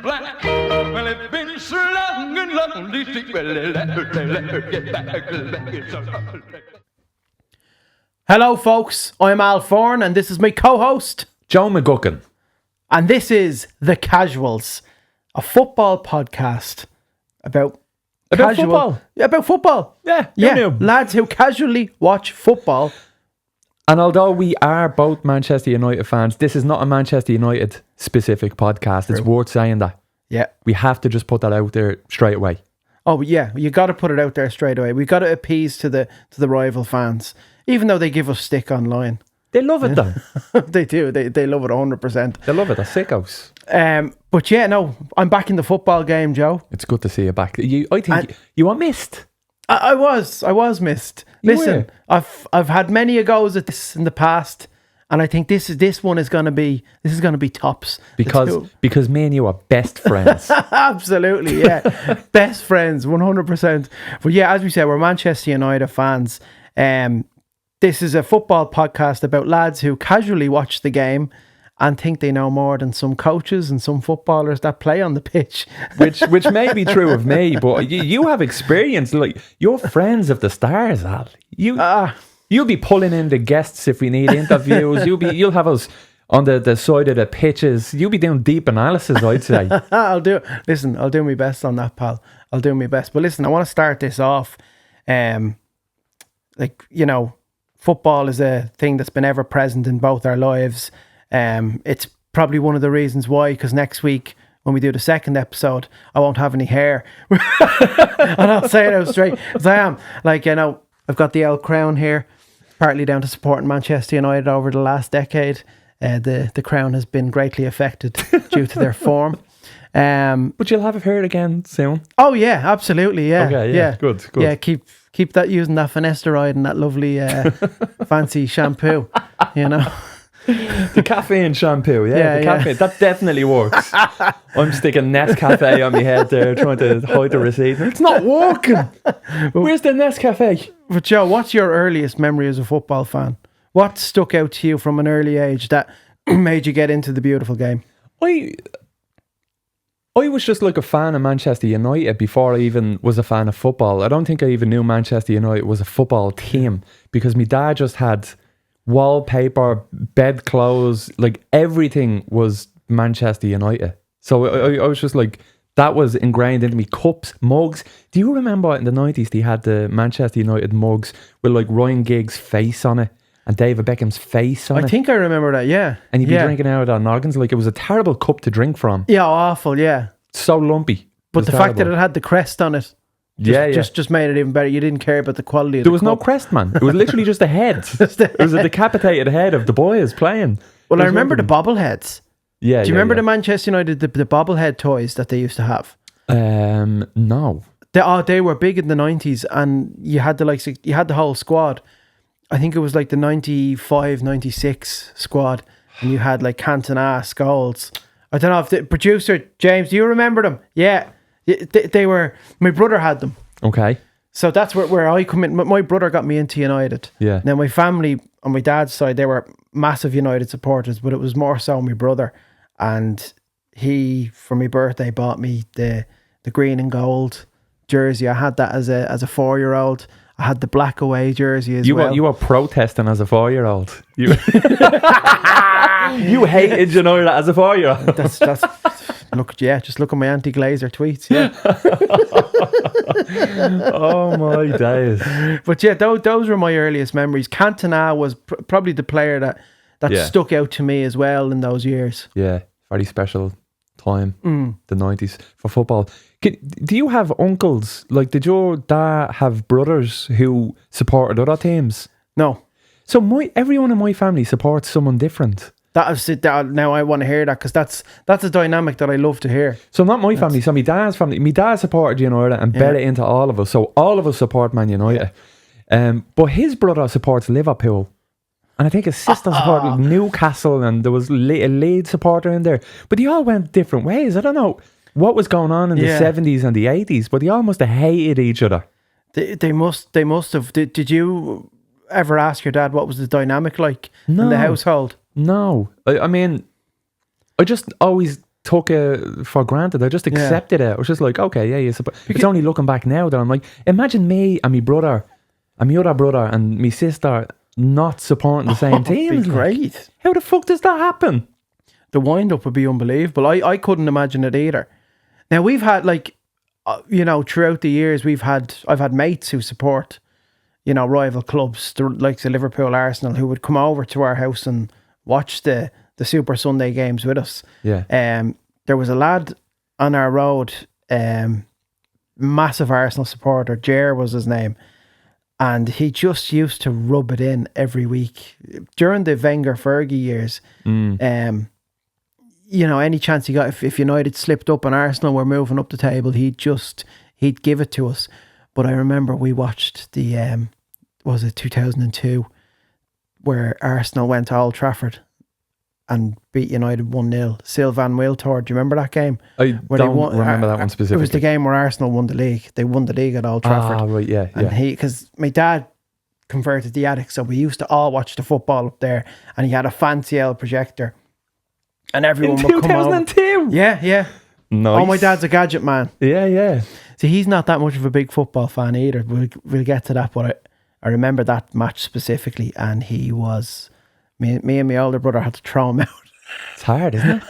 Black. Well, it's been so long and lonely. Hello, folks. I'm Al Foran, and this is my co-host, Joe McGucken. and this is The Casuals, a football podcast about football. About football. Yeah, Yeah, lads who casually watch football. And although we are both Manchester United fans, this is not a Manchester United specific podcast. It's worth saying that. Yeah. We have to just put that out there straight away. Oh, yeah. You got to put it out there straight away. We got to appease to the rival fans, even though they give us stick online. They love it though. They do. They love it 100%. They love it. They're sickos. But yeah, no, I'm back in the football game, Joe. It's good to see you back. I think you were missed. I was missed. Listen, I've had many a goes at this in the past, and I think this one is gonna be tops Because me and you are best friends. Absolutely, yeah, best friends, 100%. But yeah, as we said, we're Manchester United fans. This is a football podcast about lads who casually watch the game and think they know more than some coaches and some footballers that play on the pitch. which may be true of me, but you have experience. Like, you're friends of the stars, Al. You'll be pulling in the guests if we need interviews. You'll have us on the side of the pitches. You'll be doing deep analysis, I'd say. I'll do my best on that, pal. I'll do my best. But listen, I want to start this off. Football is a thing that's been ever present in both our lives. It's probably one of the reasons why, because next week when we do the second episode, I won't have any hair. And I'll say it out straight, because I am. I've got the old crown here, partly down to supporting Manchester United over the last decade. The crown has been greatly affected due to their form. But you'll have hair again soon. Oh yeah, absolutely, yeah. Okay, yeah. Good. Yeah, keep that, using that finasteride and that lovely fancy shampoo, you know. The caffeine shampoo, the caffeine, that definitely works. I'm sticking Nescafe on my head there, trying to hide the receipt. It's not working. Where's the Nescafe? But Joe, what's your earliest memory as a football fan? What stuck out to you from an early age that made you get into the beautiful game? I was just like a fan of Manchester United before I even was a fan of football. I don't think I even knew Manchester United was a football team, because my dad just had wallpaper, bedclothes, like everything was Manchester United. So I was just like, that was ingrained into me. Cups, mugs. Do you remember in the 90s they had the Manchester United mugs with like Ryan Giggs' face on it and David Beckham's face on it? I think I remember that, yeah. And you'd be drinking out of their noggins. Like, it was a terrible cup to drink from. Yeah, awful, yeah. So lumpy. But the fact that it had the crest on it just made it even better. You didn't care about the quality of There was no crest, man. It was literally just a head. It was a decapitated head of the boys playing. Well, I remember the bobbleheads. Yeah. Do you remember the Manchester United, the bobblehead toys that they used to have? No. They were big in the 90s, and you had the whole squad. I think it was like the 95, 96 squad, and you had like Cantona, Scholes. I don't know if the producer, James, do you remember them? Yeah. They were, my brother had them. Okay. So that's where I come in. My brother got me into United. Yeah. Now my family on my dad's side, they were massive United supporters, but it was more so my brother. And he, for my birthday, bought me the green and gold jersey. I had that as a 4-year-old. I had the black away jersey as well. You were protesting as a 4-year-old. You hated United as a 4-year-old. That's just look at my anti-Glazer tweets. Yeah. Oh my days. But yeah, those were my earliest memories. Cantona was probably the player that stuck out to me as well in those years. Yeah, very special time, the 90s for football. Do you have uncles? Like, did your dad have brothers who supported other teams? No. So everyone in my family supports someone different. Now I want to hear that, because that's a dynamic that I love to hear. So not my family, so my dad's family. My dad supported United and bet it into all of us. So all of us support Man United. But his brother supports Liverpool. And I think his sister supported Newcastle, and there was a Leeds supporter in there. But they all went different ways. I don't know what was going on in the 70s and the 80s, but they all must have hated each other. They must have. Did you ever ask your dad what was the dynamic like in the household? No. I mean, I just always took it for granted. I just accepted it. I was just like, okay, yeah, it's only looking back now that I'm like, imagine me and my brother and my other brother and my sister not supporting the same team. It'd be great. How the fuck does that happen? The wind-up would be unbelievable. I couldn't imagine it either. Now, we've had, like, throughout the years, I've had mates who support, rival clubs, like the Liverpool, Arsenal, who would come over to our house and watch the Super Sunday games with us. Yeah. There was a lad on our road, massive Arsenal supporter, Jer was his name, and he just used to rub it in every week. During the Wenger-Fergie years, any chance he got, if United slipped up and Arsenal were moving up the table, he'd give it to us. But I remember we watched the, was it 2002, where Arsenal went to Old Trafford and beat United 1-0. Sylvain Wiltord, do you remember that game? I don't remember that one specifically. It was the game where Arsenal won the league. They won the league at Old Trafford. Ah, right, yeah. And because my dad converted the attic, so we used to all watch the football up there, and he had a fancy old projector. And everyone would come over. 2002? Yeah. Nice. Oh, my dad's a gadget man. Yeah. See, he's not that much of a big football fan either. We'll get to that, but I remember that match specifically, and he was... Me and my older brother had to throw him out. It's hard, isn't it?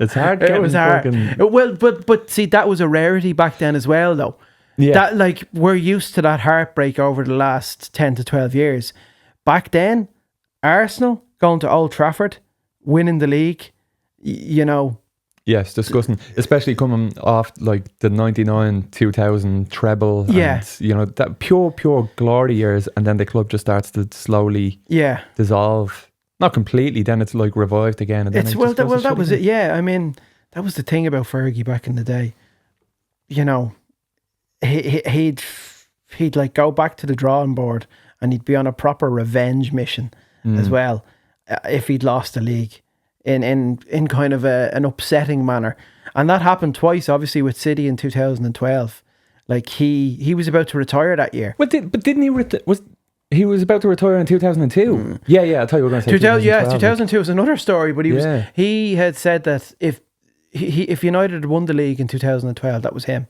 It's hard. It was hard. Well, but see, that was a rarity back then as well, though. Yeah. That, like, we're used to that heartbreak over the last 10 to 12 years. Back then, Arsenal going to Old Trafford, winning the league, Yes, disgusting. Especially coming off like the 99-2000 treble. Yeah. And, that pure glory years, and then the club just starts to slowly dissolve. Not completely, then it's like revived again. And then that was it. Yeah, I mean, that was the thing about Fergie back in the day. He'd like go back to the drawing board, and he'd be on a proper revenge mission as well if he'd lost the league. In kind of an upsetting manner. And that happened twice, obviously, with City in 2012. Like, he was about to retire that year. But didn't he... He was about to retire in 2002. Yeah, I thought you were going to say 2002 was another story, but he had said that if United had won the league in 2012, that was him.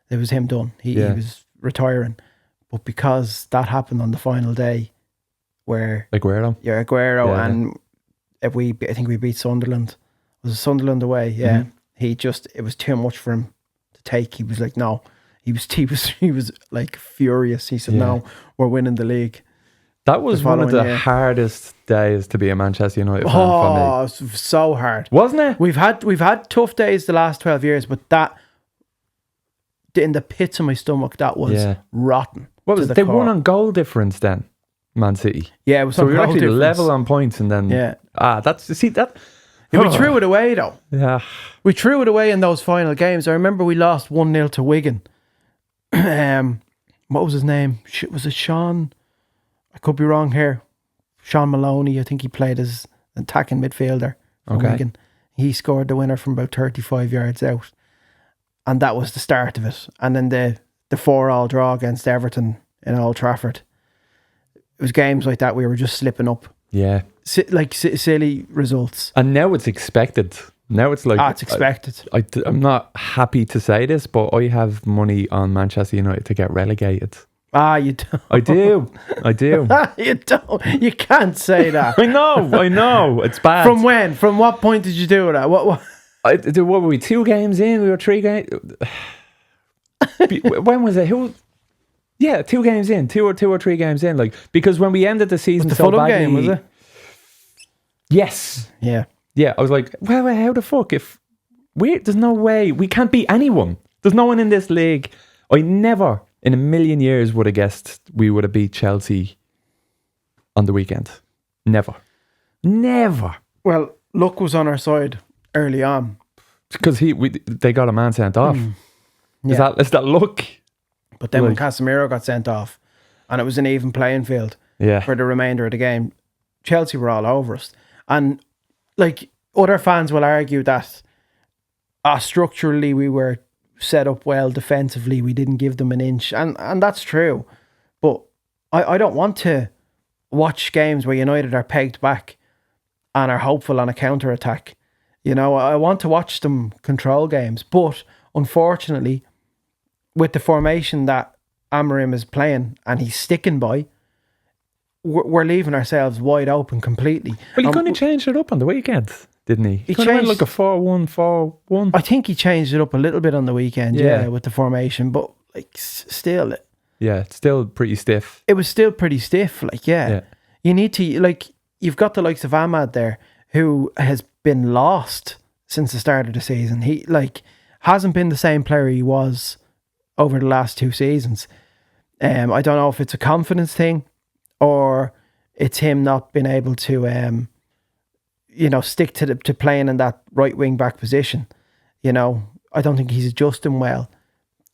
It was him done. He was retiring. But because that happened on the final day, where... Aguero. And... I think we beat Sunderland. Was it Sunderland away? Yeah. Mm-hmm. It was too much for him to take. He was like, no. He was like furious. He said, no, we're winning the league. That was one of the hardest days to be a Manchester United fan for me. Oh, it was so hard. Wasn't it? We've had tough days the last 12 years, but that, in the pits of my stomach, that was rotten. What was it? They won on goal difference then, Man City. Yeah, it was so we were actually difference. level on points, and then we threw it away though. Yeah, we threw it away in those final games. I remember we lost 1-0 to Wigan. What was his name? Was it Sean? I could be wrong here. Sean Maloney. I think he played as attacking midfielder for Wigan. He scored the winner from about 35 yards out, and that was the start of it. And then the 4-4 draw against Everton in Old Trafford. It was games like that we were just slipping up. Yeah. Silly results. And now it's expected. Now it's like... it's expected. I'm not happy to say this, but I have money on Manchester United to get relegated. You don't. I do. You don't. You can't say that. I know. It's bad. From when? From what point did you do that? What were we? 2 games in? We were 3 games... When was it? 2 games in, 2 or 3 games in, like, because when we ended the season so badly, game, was it? Yes. Yeah. I was like, well, how the fuck? There's no way we can't beat anyone. There's no one in this league. I never in a million years would have guessed we would have beat Chelsea on the weekend. Never. Well, luck was on our side early on because they got a man sent off. Is that luck? But then when Casemiro got sent off, and it was an even playing field for the remainder of the game, Chelsea were all over us. And like, other fans will argue that structurally we were set up well defensively. We didn't give them an inch. And that's true. But I don't want to watch games where United are pegged back and are hopeful on a counter-attack You know, I want to watch them control games, but unfortunately, with the formation that Amorim is playing and he's sticking by, we're leaving ourselves wide open completely. Well, he kind of changed it up on the weekend, didn't he? He kind of went like a 4-1-4-1. I think he changed it up a little bit on the weekend, yeah, with the formation, but like still, yeah, it's still pretty stiff. It was still pretty stiff, like yeah. You need to you've got the likes of Ahmad there, who has been lost since the start of the season. He hasn't been the same player he was over the last 2 seasons. I don't know if it's a confidence thing or it's him not being able to stick to playing in that right wing back position. You know, I don't think he's adjusting well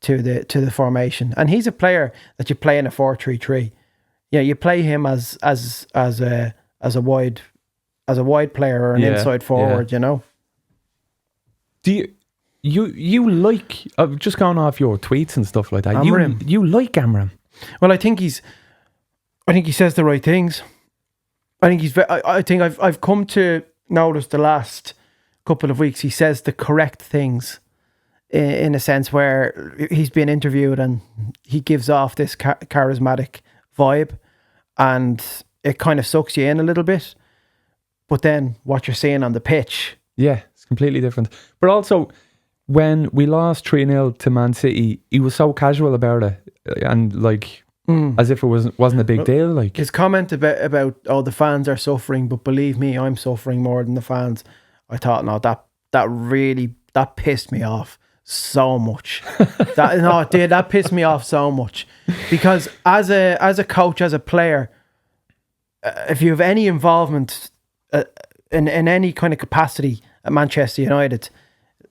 to the formation. And he's a player that you play in a 4-3-3. Yeah, you play him as a wide player or an inside forward, you know. Do you like just going off your tweets and stuff like that? Amorim. You like Amorim? Well, I think he says the right things. I think I've come to notice the last couple of weeks he says the correct things in a sense where he's been interviewed and he gives off this charismatic vibe and it kind of sucks you in a little bit. But then what you're seeing on the pitch, yeah, it's completely different. But also, when we lost 3-0 to Man City, he was so casual about it and as if it wasn't a big deal. Like his comment about the fans are suffering, but believe me, I'm suffering more than the fans. I thought, no, that really pissed me off so much. That pissed me off so much because as a coach, as a player, if you have any involvement in any kind of capacity at Manchester United,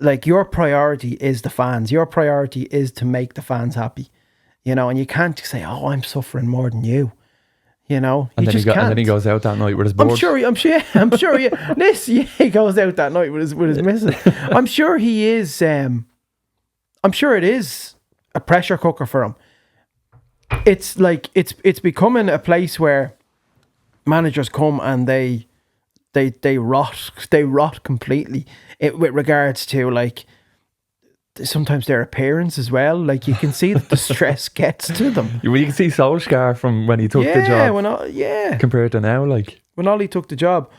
like your priority is the fans. Your priority is to make the fans happy, you know. And you can't say, "Oh, I'm suffering more than you," you know. And then he goes out that night with his board. I'm sure. Yeah, he goes out that night with his missus. I'm sure he is. I'm sure it is a pressure cooker for him. It's like it's becoming a place where managers come and they rot completely with regards to like sometimes their appearance as well. Like you can see that the stress gets to them. You can see Solskjaer from when he took the job. Compared to now, like when Ollie took the job,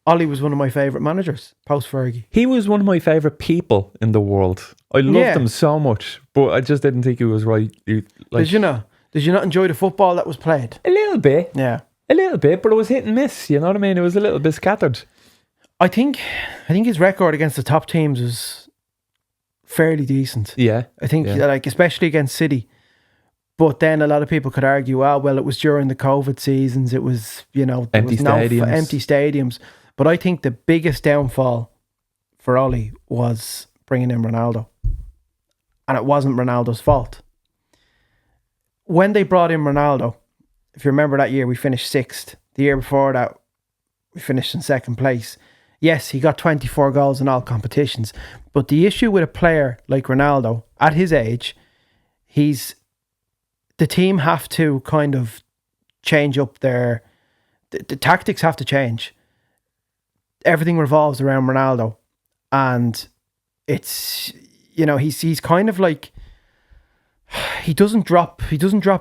Ollie was one of my favourite managers post Fergie. He was one of my favourite people in the world. I loved him so much, but I just didn't think he was right. Did you not enjoy the football that was played? A little bit. Yeah. A little bit, but it was hit and miss, you know what I mean? It was a little bit scattered. I think his record against the top teams was fairly decent. Yeah. I think especially against City. But then a lot of people could argue, well, it was during the COVID seasons. It was, empty stadiums. But I think the biggest downfall for Ollie was bringing in Ronaldo. And it wasn't Ronaldo's fault. When they brought in Ronaldo, if you remember that year, we finished 6th. The year before that, we finished in 2nd place. Yes, he got 24 goals in all competitions. But the issue with a player like Ronaldo, at his age, the team have to kind of change up the tactics have to change. Everything revolves around Ronaldo. And it's, he's kind of like, he doesn't drop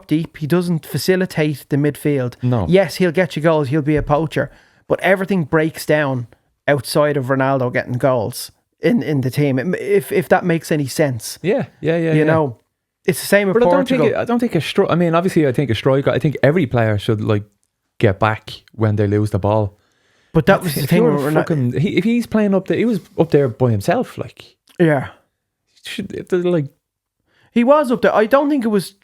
deep. He doesn't facilitate the midfield. No. Yes, he'll get you goals. He'll be a poacher. But everything breaks down outside of Ronaldo getting goals in the team. If that makes any sense. Yeah. You know, it's the same with Portugal. I don't think a striker. I mean, obviously, I think a striker. I think every player should get back when they lose the ball. But that was the thing. If he's playing up there, he was up there by himself. Yeah. He was up there. I don't think it was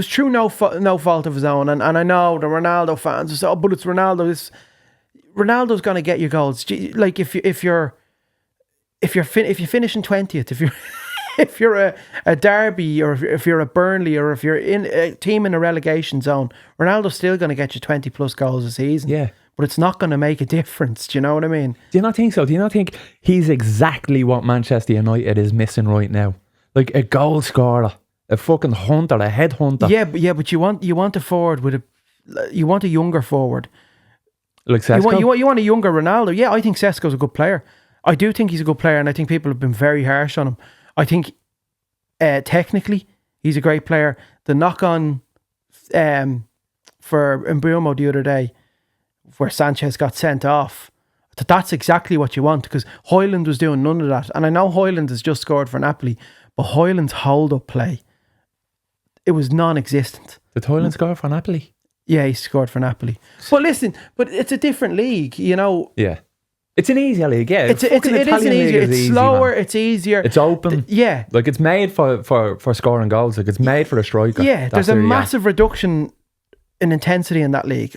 true no fault of his own. And I know the Ronaldo fans say, but it's Ronaldo. Ronaldo's going to get you goals. Like if you finish in 20th, if you're a Derby or if you're a Burnley or if you're in a team in a relegation zone, Ronaldo's still going to get you 20 plus goals a season. Yeah. But it's not going to make a difference. Do you know what I mean? Do you not think so? Do you not think he's exactly what Manchester United is missing right now? Like a goal scorer, a fucking hunter, a head hunter. Yeah, but you want a forward you want a younger forward. Like Sesko? You want a younger Ronaldo. Yeah, I think Sesko's a good player. I do think he's a good player, and I think people have been very harsh on him. I think technically he's a great player. The knock on for Mbeumo the other day, where Sanchez got sent off, that's exactly what you want, because Højlund was doing none of that. And I know Højlund has just scored for Napoli, but Højlund's hold-up play, it was non-existent. Did Højlund score for Napoli? Yeah, he scored for Napoli. But listen, but it's a different league, you know. Yeah. It's an easier league, yeah. It is an easier. It's easy, slower, man. it's easier. It's open. Yeah. Like, it's made for scoring goals. Like, it's made for a striker. Yeah, there's a massive reduction in intensity in that league.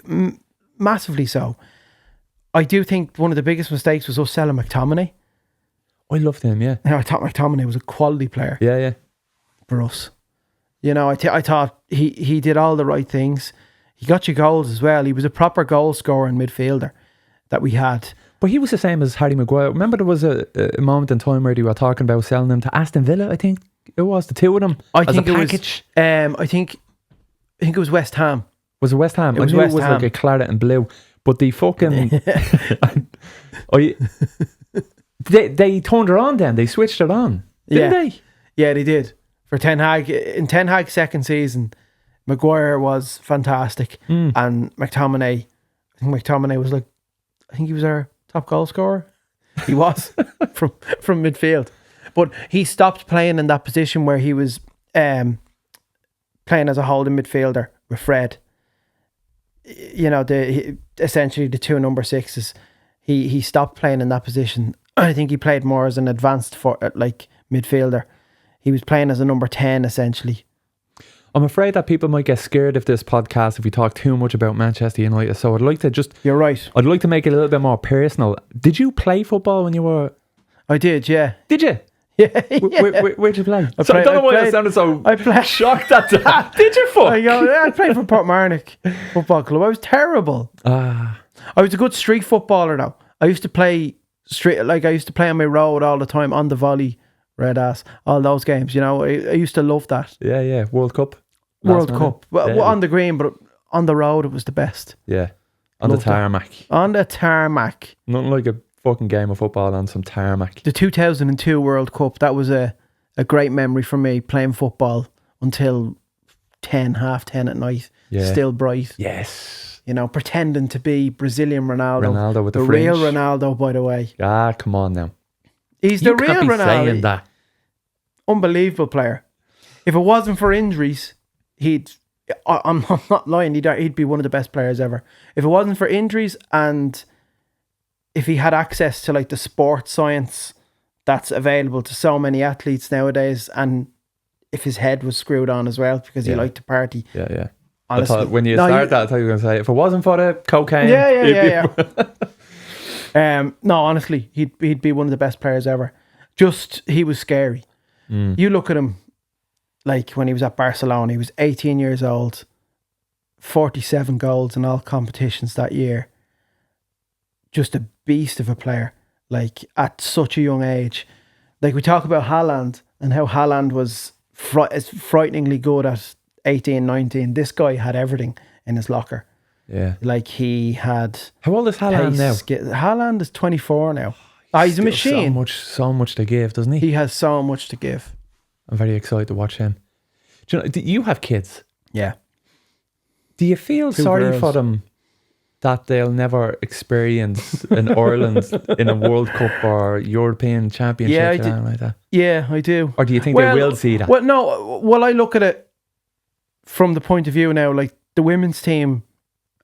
Massively so. I do think one of the biggest mistakes was us selling McTominay. I loved him, yeah. I thought McTominay was a quality player. Yeah. For us. You know, I thought he did all the right things. He got you goals as well. He was a proper goal scorer and midfielder that we had. But he was the same as Harry Maguire. Remember there was a moment in time where they were talking about selling him to Aston Villa, I think it was, the two of them. I think it was West Ham. Was it West Ham? It was I knew West it was Ham. like a claret and blue. But the fucking... they turned it on then. They switched it on. Didn't they? Yeah, they did. For Ten Hag, in Ten Hag's second season, Maguire was fantastic. And McTominay, was like, I think he was our top goal scorer. He was from midfield. But he stopped playing in that position where he was playing as a holding midfielder with Fred. You know, essentially the two number sixes. He stopped playing in that position. I think he played more as an advanced midfielder. He was playing as a number 10 essentially. I'm afraid that people might get scared of this podcast if we talk too much about Manchester United. So I'd like to just... You're right. I'd like to make it a little bit more personal. Did you play football when you were... I did, yeah. Did you? Yeah. Where'd you play? I don't know why I sounded so shocked at that. Did you fuck? I played for Portmarnock Football Club. I was terrible. I was a good street footballer though. I used to play I used to play on my road all the time, on the volley, red ass, all those games, you know. I used to love that. Yeah. World Cup. Well, on the green, but on the road it was the best. Yeah. On the tarmac. On the tarmac. Nothing like a fucking game of football on some tarmac. The 2002 World Cup, that was a great memory for me, playing football until half 10 at night. Yeah. Still bright. Yes. You know, pretending to be Brazilian Ronaldo. Ronaldo with the real fringe. Ronaldo, by the way. Ah, come on now. He's the real can't be Ronaldo. saying that. Unbelievable player. If it wasn't for injuries, I'm not lying, he'd be one of the best players ever. If it wasn't for injuries, and if he had access to like the sports science that's available to so many athletes nowadays, and if his head was screwed on as well because he liked to party. Yeah. Honestly, I thought when you started that, I thought you were going to say, if it wasn't for the cocaine. Yeah. No, honestly, he'd be one of the best players ever. Just, he was scary. You look at him, like when he was at Barcelona, he was 18 years old, 47 goals in all competitions that year. Just a beast of a player, like at such a young age. Like we talk about Haaland and how Haaland was frighteningly good at 18, 19. This guy had everything in his locker. Yeah. Like he had... How old is Haaland now? Haaland is 24 now. He's a machine. So much to give, doesn't he? He has so much to give. I'm very excited to watch him. Do you have kids? Yeah. Do you feel sorry for them that they'll never experience an Ireland in a World Cup or European Championship or anything like that? Yeah, I do. Or do you think they will see that? Well, no. Well, I look at it from the point of view now, like the women's team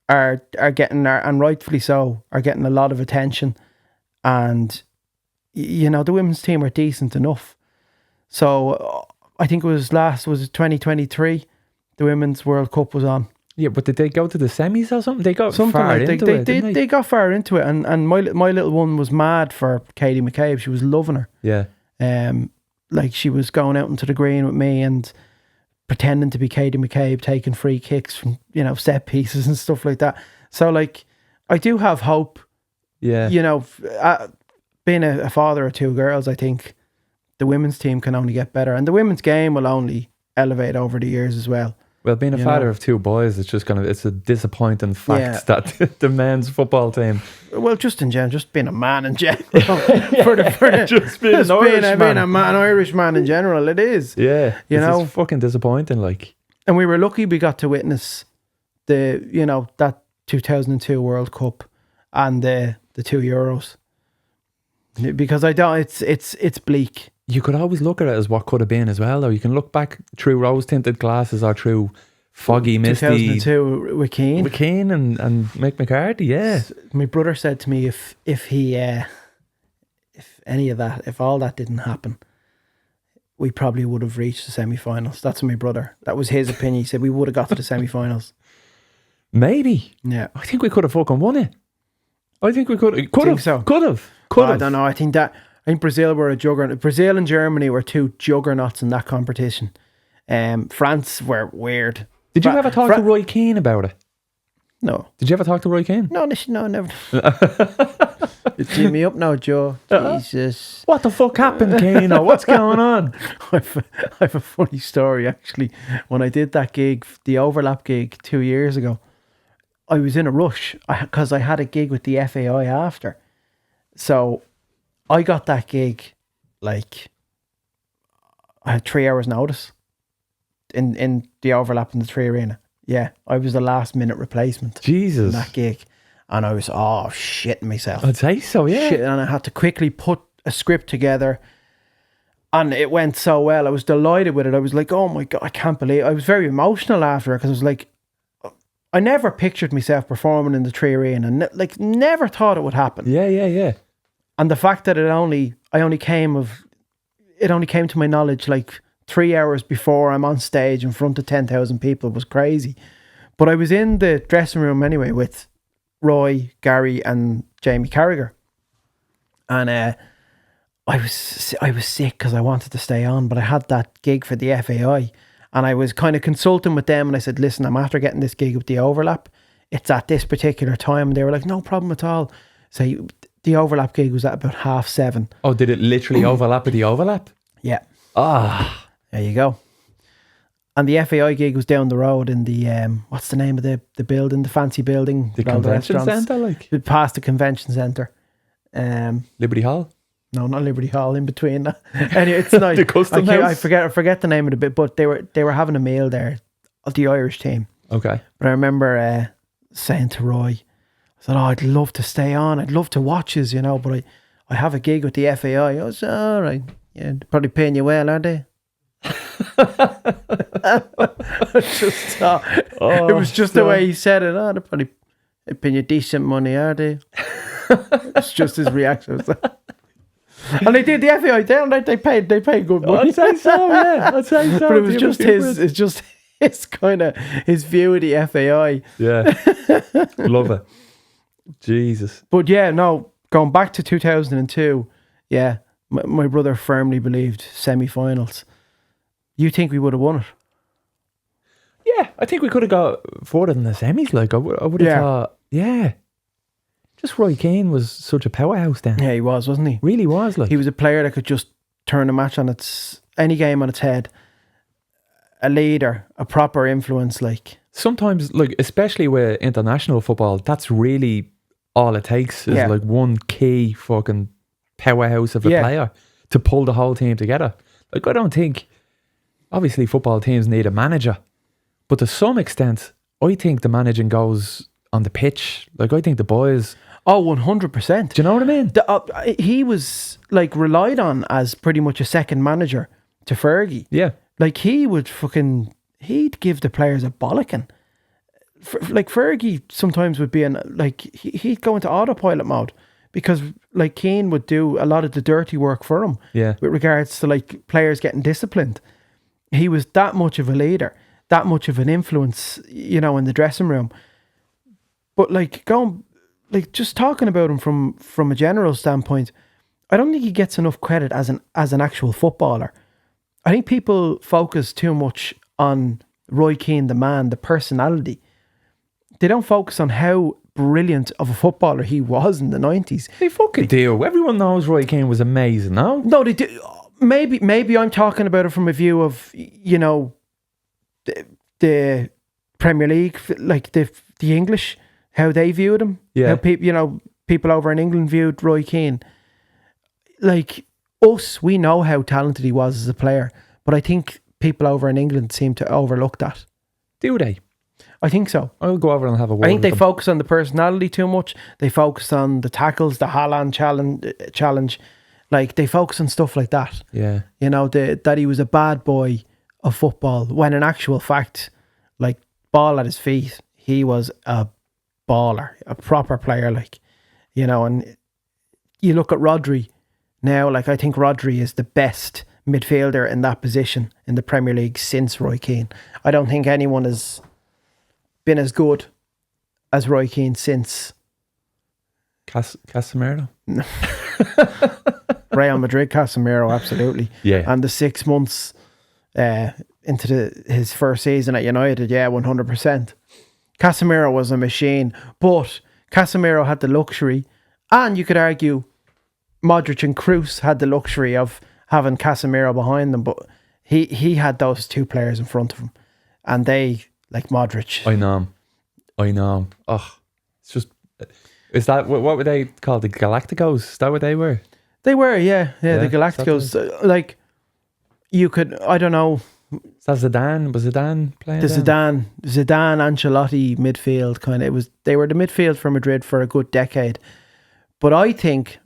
are getting, and rightfully so, are getting a lot of attention. And, you know, the women's team are decent enough. So I think it was 2023, the Women's World Cup was on. Yeah, but did they go to the semis or something? They got far into it, didn't they? They got far into it, and my little one was mad for Katie McCabe. She was loving her. Yeah. Like she was going out into the green with me and pretending to be Katie McCabe, taking free kicks from, you know, set pieces and stuff like that. So like, I do have hope. Yeah. You know, being a father of two girls, I think the women's team can only get better, and the women's game will only elevate over the years as well. Well, being a You father know? of two boys, it's a disappointing fact Yeah. that the men's football team, Well, just in general, just being a man in general. for the just being an Irish man. being an Irish man in general, it is. Yeah, You know? it's fucking disappointing. Like, And we were lucky we got to witness that 2002 World Cup and the 2 Euros. Because I don't, it's bleak. you could always look at it as what could have been as well, though. You can look back through rose-tinted glasses or through foggy, misty... 2002 with Keane. With Keane and Mick McCarthy, yeah. My brother said to me if all that didn't happen, we probably would have reached the semi-finals. That's my brother. That was his opinion. He said we would have got to the semi-finals. Maybe. Yeah. I think we could have fucking won it. I think we could have. so? Could have. I don't know. I think Brazil were a juggernaut. Brazil and Germany were two juggernauts in that competition. France were weird. Did you ever talk to Roy Keane about it? No. Did you ever talk to Roy Keane? No, never. You team me up now, Joe. Jesus. What the fuck happened, Keane? Or what's going on? I have a funny story, actually. When I did that gig, the overlap gig 2 years ago, I was in a rush because I had a gig with the FAI after. So I got that gig, like, I had 3 hours notice in the overlap in the Three Arena. Yeah, I was the last minute replacement. Jesus. In that gig. And I was, shitting myself. I'd say so, yeah. Shit, and I had to quickly put a script together. And it went so well. I was delighted with it. I was like, oh my God, I can't believe it. I was very emotional after it because I was like, I never pictured myself performing in the Three Arena. Never thought it would happen. Yeah. And the fact that it only came to my knowledge like 3 hours before I'm on stage in front of 10,000 people was crazy. But I was in the dressing room anyway with Roy, Gary and Jamie Carragher. And I was sick because I wanted to stay on, but I had that gig for the FAI and I was kind of consulting with them and I said, listen, I'm after getting this gig with the overlap. It's at this particular time. And they were like, no problem at all. So the overlap gig was at about 7:30. Oh, did it literally overlap with the overlap? Yeah. Ah. There you go. And the FAI gig was down the road in the, what's the name of the building, the fancy building? The convention centre, like? Past the convention centre. Liberty Hall? No, not Liberty Hall, in between that. Anyway, it's nice. The Custom House? I forget the name of the bit, but they were having a meal there of the Irish team. Okay. But I remember saying to Roy, I said, I'd love to stay on. I'd love to watch us, but I have a gig with the FAI. I was, all right. Yeah, they're probably paying you well, aren't they? It was just the way he said it. They're probably paying you decent money, are they? It's just his reaction. And they did the FAI down. They paid good money. I'd say so, yeah. I'd say so. But it was just his kind of his view of the FAI. Yeah. Love it. Jesus. But yeah, no, going back to 2002, yeah, my brother firmly believed semi-finals. You think we would have won it? Yeah, I think we could have got further than the semis. Like, I would have thought, yeah. Just Roy Keane was such a powerhouse then. Yeah, he was, wasn't he? Really was. Like, he was a player that could just turn a match on any game on its head. A leader, a proper influence, like. Sometimes, like, especially with international football, that's really all it takes is like one key fucking powerhouse of a player to pull the whole team together. Like, I don't think, obviously football teams need a manager, but to some extent, I think the managing goes on the pitch. Like, I think the boys... Oh, 100%. Do you know what I mean? He was, like, relied on as pretty much a second manager to Fergie. Yeah. Like, he'd give the players a bollocking. Like, Fergie sometimes would be he'd go into autopilot mode because, like, Keane would do a lot of the dirty work for him. Yeah. With regards to, like, players getting disciplined. He was that much of a leader, that much of an influence, in the dressing room. But, like, just talking about him from a general standpoint, I don't think he gets enough credit as an actual footballer. I think people focus too much on Roy Keane, the man, the personality. They don't focus on how brilliant of a footballer he was in the 90s. They fucking do. Everyone knows Roy Keane was amazing, no? No, they do. Maybe I'm talking about it from a view of, the Premier League, like the English, how they viewed him. Yeah. How people over in England viewed Roy Keane. Like us, we know how talented he was as a player, but I think people over in England seem to overlook that. Do they? I think so. I'll go over and have a word. I think they with them. focus on the personality too much. They focus on the tackles, the Haaland challenge. Like, they focus on stuff like that. Yeah. You know, that he was a bad boy of football, when in actual fact, like, ball at his feet, he was a baller, a proper player, like, you know. And you look at Rodri now, like, I think Rodri is the best midfielder in that position in the Premier League since Roy Keane. I don't think anyone has been as good as Roy Keane since Casemiro. Real Madrid. Casemiro, absolutely. Yeah. And the 6 months into his first season at United, 100%. Casemiro was a machine, but Casemiro had the luxury, and you could argue Modric and Kroos had the luxury of having Casemiro behind them, but he had those two players in front of him, and they, like Modric. I know him. Oh, it's just... Is that... What were they called? The Galacticos? Is that what they were? They were, yeah, the Galacticos. Like, you could... I don't know... Is that Zidane? Was Zidane playing? The Zidane Ancelotti midfield kind of. They were the midfield for Madrid for a good decade. But I think,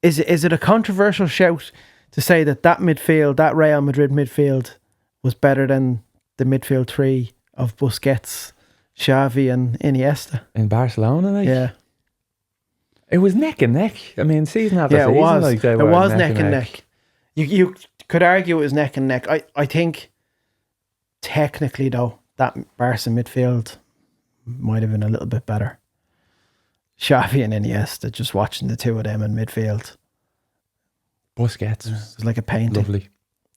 is it a controversial shout to say that midfield, that Real Madrid midfield, was better than the midfield three of Busquets, Xavi and Iniesta? In Barcelona, like? Yeah. It was neck and neck. I mean, season after season. It was. Like, they it were was neck and neck. You could argue it was neck and neck. I think technically, though, that Barca midfield might have been a little bit better. Xavi and Iniesta, just watching the two of them in midfield. Busquets. It was like a painting. Lovely.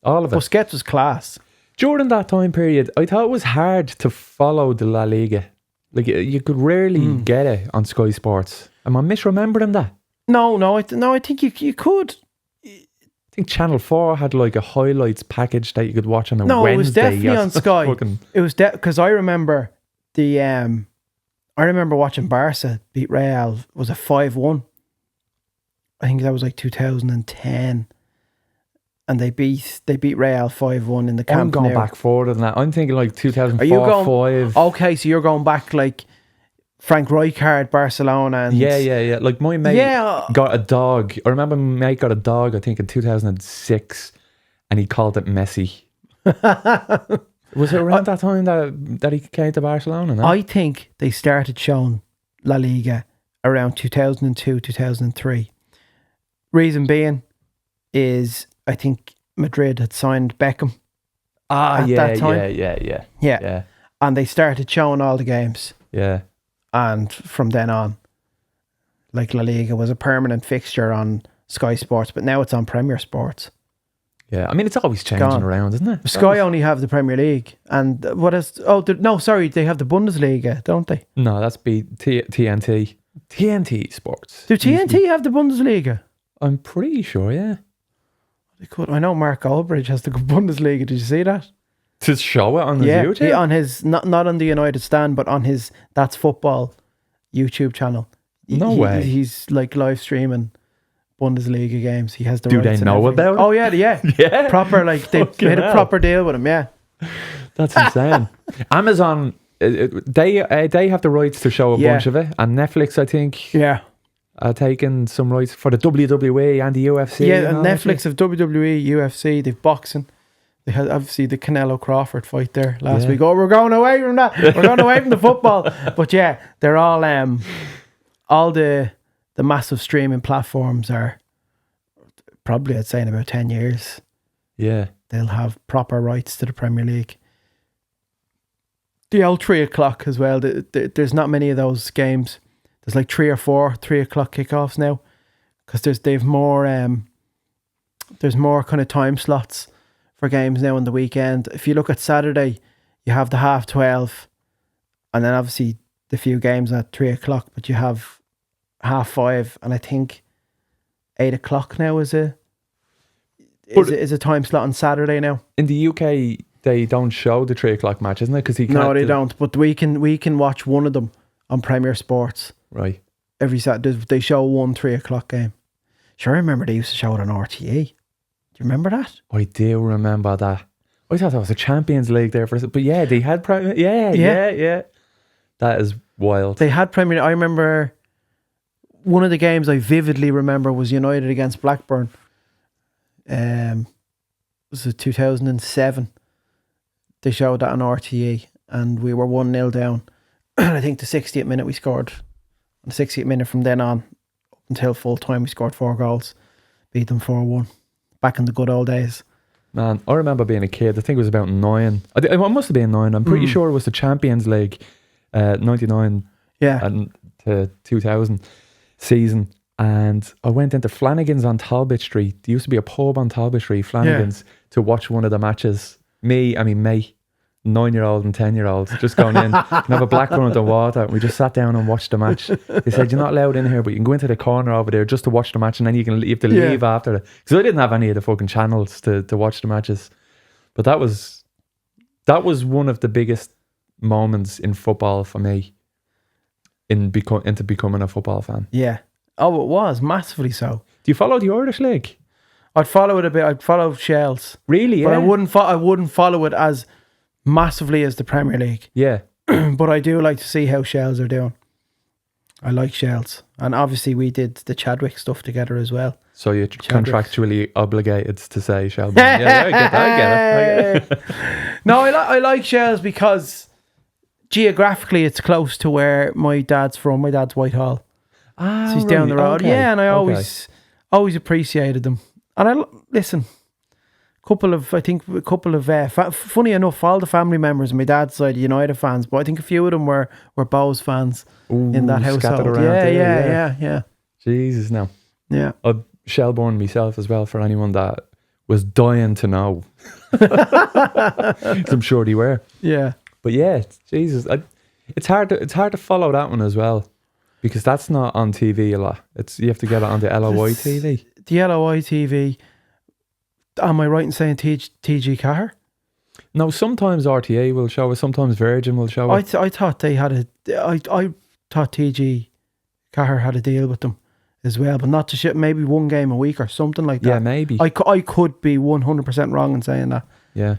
All of it. Busquets was class. During that time period, I thought it was hard to follow the La Liga. Like, you could rarely get it on Sky Sports. Am I misremembering that? No, I think you could. I think Channel 4 had like a highlights package that you could watch on a No, Wednesday. it was definitely on Sky. It was because I remember I remember watching Barca beat Real. Was a 5-1. I think that was like 2010, and they beat Real 5-1 in the Camp Nou. I'm going back further than that. I'm thinking like 2004, Are you going 5. Okay, so you're going back like Frank Rijkaard, Barcelona, and Yeah. Like, my mate got a dog. I remember my mate got a dog, I think in 2006, and he called it Messi. Was it around that time that he came to Barcelona? No? I think they started showing La Liga around 2002, 2003. Reason being is I think Madrid had signed Beckham. That time. Yeah. And they started showing all the games. Yeah. And from then on, like, La Liga was a permanent fixture on Sky Sports, but now it's on Premier Sports. Yeah, I mean, it's always changing around, isn't it? Sky only have the Premier League. And what is... Oh, no, sorry, they have the Bundesliga, don't they? No, that's TNT. TNT Sports. Do TNT have the Bundesliga? I'm pretty sure, yeah. They could. I know Mark Goldbridge has the Bundesliga. Did you see that? To show it on his YouTube? Yeah, on his... Not on the United Stand, but on his That's Football YouTube channel. No way. He's like live streaming Bundesliga games. He has the Do rights they know and everything. about it? Oh yeah. Yeah. Proper, like, they made a proper deal with him, yeah. That's insane. Amazon, they have the rights to show a bunch of it, and Netflix, I think, are taking some rights for the WWE and the UFC. Yeah, and Netflix have WWE, UFC, they've boxing. They had obviously the Canelo Crawford fight there last week. Oh, we're going away from that. We're going away from the football. But yeah, they're all the massive streaming platforms are probably, I'd say, in about 10 years. Yeah. They'll have proper rights to the Premier League. The old 3 o'clock as well. There's not many of those games. There's like 3 or 4 3 o'clock kickoffs now, because there's more kind of time slots for games now on the weekend. If you look at Saturday, you have the 12:30, and then obviously the few games at 3 o'clock, but you have 5:30, and I think 8 o'clock now is a time slot on Saturday now. In the UK, they don't show the 3 o'clock match, isn't it? Because he can't. No, they don't. But we can watch one of them on Premier Sports Right. every Saturday. They show one 3 o'clock game. Sure, I remember they used to show it on RTE. Do you remember that? I do remember that. I thought that was a Champions League there for a second. But yeah, they had Premier. Yeah. That is wild. They had Premier. I remember one of the games I vividly remember was United against Blackburn. Was it 2007? They showed that on RTE and we were 1-0 down. And I think the 60th minute we scored. On the 60th minute from then on until full time we scored 4 goals. Beat them 4-1. Back in the good old days. Man, I remember being a kid. I think it was about 9. It must have been 9. I'm pretty sure it was the Champions League 99 and to 2000 season. And I went into Flanagan's on Talbot Street. There used to be a pub on Talbot Street, Flanagan's, to watch one of the matches. Mate, 9-year-old and 10-year-olds just going in and have a black one with the water. And we just sat down and watched the match. They said, you're not allowed in here, but you can go into the corner over there just to watch the match, and then you have to leave after it. Because I didn't have any of the fucking channels to watch the matches. But that was one of the biggest moments in football for me into becoming a football fan. Yeah. Oh, it was massively so. Do you follow the Irish League? I'd follow it a bit. I'd follow Shells. Really? But Yeah. I wouldn't follow it as massively as the Premier League. Yeah. But I do like to see how Shells are doing. I like Shells. And obviously we did the Chadwick stuff together as well. So you're contractually obligated to say Shelbourne. Yeah, I get it. No, I like Shells because geographically it's close to where my dad's from. My dad's Whitehall. Ah, So he's down the road. Okay. Yeah, and I always appreciated them. And listen, funny enough, all the family members on my dad's side are United fans, but I think a few of them were Bows fans in that household. Yeah. Jesus, no. Yeah. I'm Shelbourne myself as well, for anyone that was dying to know. I'm sure they were. Yeah. But yeah, Jesus, it's hard to follow that one as well, because that's not on TV a lot. You have to get it on the LOI TV. The LOI TV. Am I right in saying TG Cahir? No, sometimes RTA will show it. Sometimes Virgin will show it. I thought they had I thought TG Cahir had a deal with them as well, but not to ship. Maybe one game a week or something like that. Yeah, maybe. I could be 100% wrong in saying that. Yeah.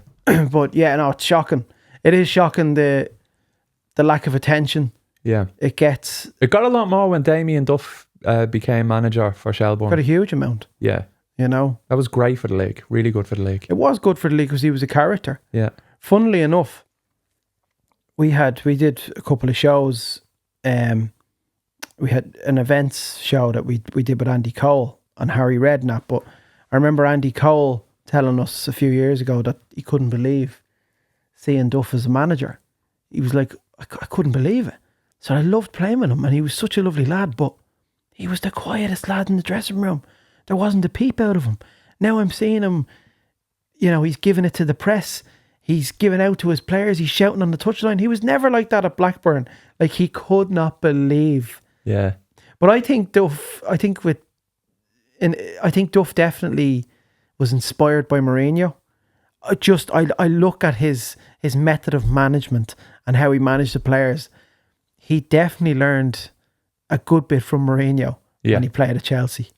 But yeah, no, it's shocking. It is shocking the lack of attention. Yeah. It got a lot more when Damien Duff became manager for Shelbourne. a huge amount. Yeah. You know, That was great for the league. Really good for the league. it was good for the league because he was a character. Yeah. Funnily enough, we did a couple of shows. We had an events show that we did with Andy Cole and Harry Redknapp. But I remember Andy Cole telling us a few years ago that he couldn't believe seeing Duff as a manager. He was like, I couldn't believe it. So I loved playing with him, and he was such a lovely lad, but he was the quietest lad in the dressing room. There wasn't a peep out of him. Now I'm seeing him, he's giving it to the press. He's giving out to his players. He's shouting on the touchline. He was never like that at Blackburn. Like, he could not believe. Yeah. But I think Duff definitely was inspired by Mourinho. I look at his method of management and how he managed the players. He definitely learned a good bit from Mourinho when he played at Chelsea.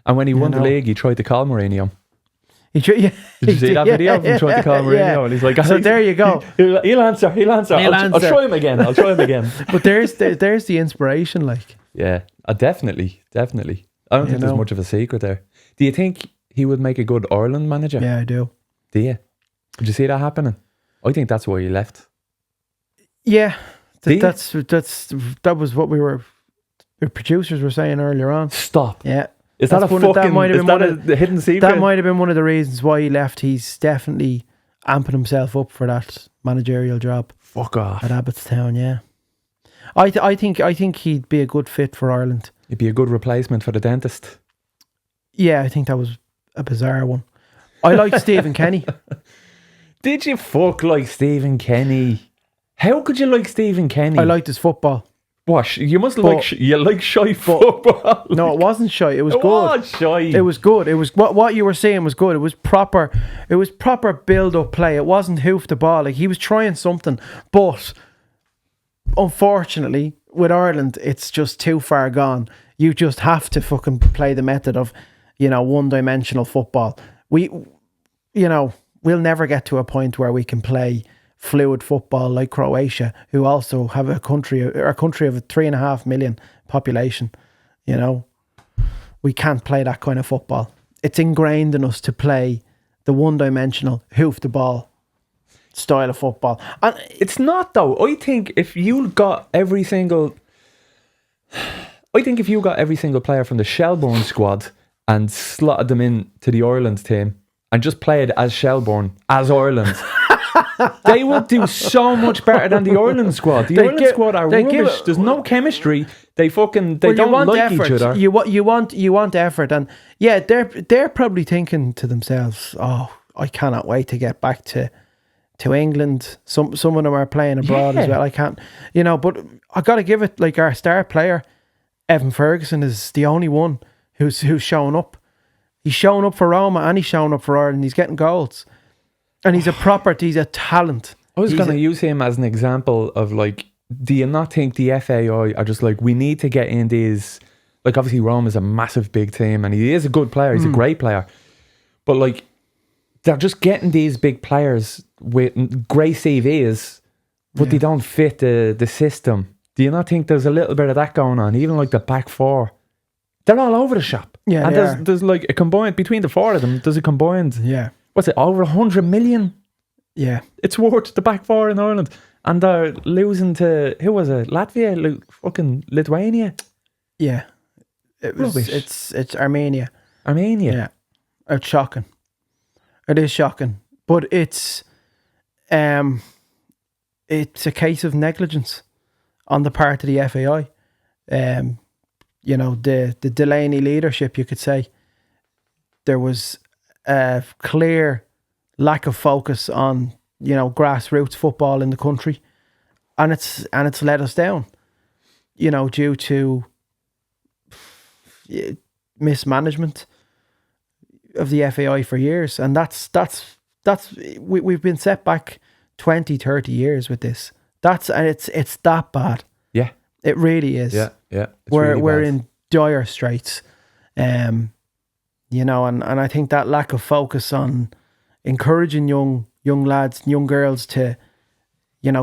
And when he won the league, he tried to call Mourinho. Did you see that video of him trying to call Mourinho? And he's like, so there you go. He'll answer. I'll try him again. But there's the inspiration, like. Yeah, definitely. I don't think there's much of a secret there. Do you think he would make a good Ireland manager? Yeah, I do. Do you? Did you see that happening? I think that's why he left. Yeah, that was what the producers were saying earlier on. Stop. Yeah. Is that a hidden secret? That might have been one of the reasons why he left. He's definitely amping himself up for that managerial job. Fuck off. At Abbottstown, yeah. I think he'd be a good fit for Ireland. He'd be a good replacement for the dentist. Yeah, I think that was a bizarre one. I liked Stephen Kenny. Did you fuck like Stephen Kenny? How could you like Stephen Kenny? I liked his football. What? You must But- like you like shy football. No, it wasn't shy. It was It good. was shy. It was good. It was what you were saying was good. It was proper. It was proper build-up play. It wasn't hoof the ball. Like he was trying something, but unfortunately, with Ireland, it's just too far gone. You just have to fucking play the method of, one-dimensional football. We'll never get to a point where we can play fluid football like Croatia, who also have a country of a 3.5 million population. We can't play that kind of football. It's ingrained in us to play the one-dimensional hoof the ball style of football. And It's not though. I think if you got every single player from the Shelbourne squad and slotted them into the Ireland team and just played as Shelbourne, as Ireland, they would do so much better than the Ireland squad. The Ireland squad are rubbish. There's no chemistry. They don't like effort. each other. You want effort, and yeah, they're probably thinking to themselves, "Oh, I cannot wait to get back to England." Some of them are playing abroad as well. I can't, but I got to give it, like, our star player, Evan Ferguson, is the only one who's showing up. He's showing up for Roma and he's showing up for Ireland. He's getting goals, and he's a talent. I was going to use him as an example of, like, do you not think the FAI are just like, we need to get in these, like, obviously Rome is a massive big team and he is a good player, he's a great player, but like, they're just getting these big players with great CVs, but they don't fit the system. Do you not think there's a little bit of that going on? Even like the back four, they're all over the shop. Yeah, and there's like a combined, between the four of them, there's a combined, what's it, over 100 million? Yeah. It's worth the back four in Ireland. And they're losing to, who was it? Latvia? Fucking Lithuania? Yeah. It was, Rubbish. it's Armenia. Armenia? Yeah. It's shocking. It is shocking. But it's a case of negligence on the part of the FAI. The Delaney leadership, you could say. There was a clear lack of focus on grassroots football in the country, and it's let us down, due to mismanagement of the FAI for years. And we've been set back 20, 30 years with this. It's that bad. Yeah. It really is. Yeah. We're in dire straits. And I think that lack of focus on encouraging young lads, young girls to,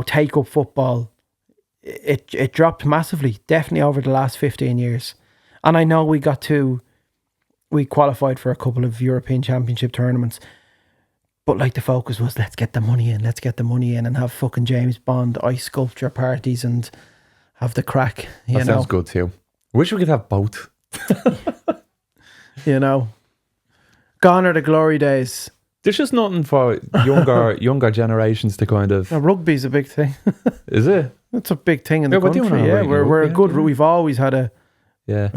take up football, it dropped massively, definitely over the last 15 years. And I know we qualified for a couple of European Championship tournaments, but like the focus was, let's get the money in and have fucking James Bond ice sculpture parties and have the crack. That sounds good too. Wish we could have both. Gone are the glory days. There's just nothing for younger generations to kind of. Rugby's a big thing. Is it? It's a big thing in the we're doing country. all Yeah, right in we're a rugby, good. yeah. We've always had a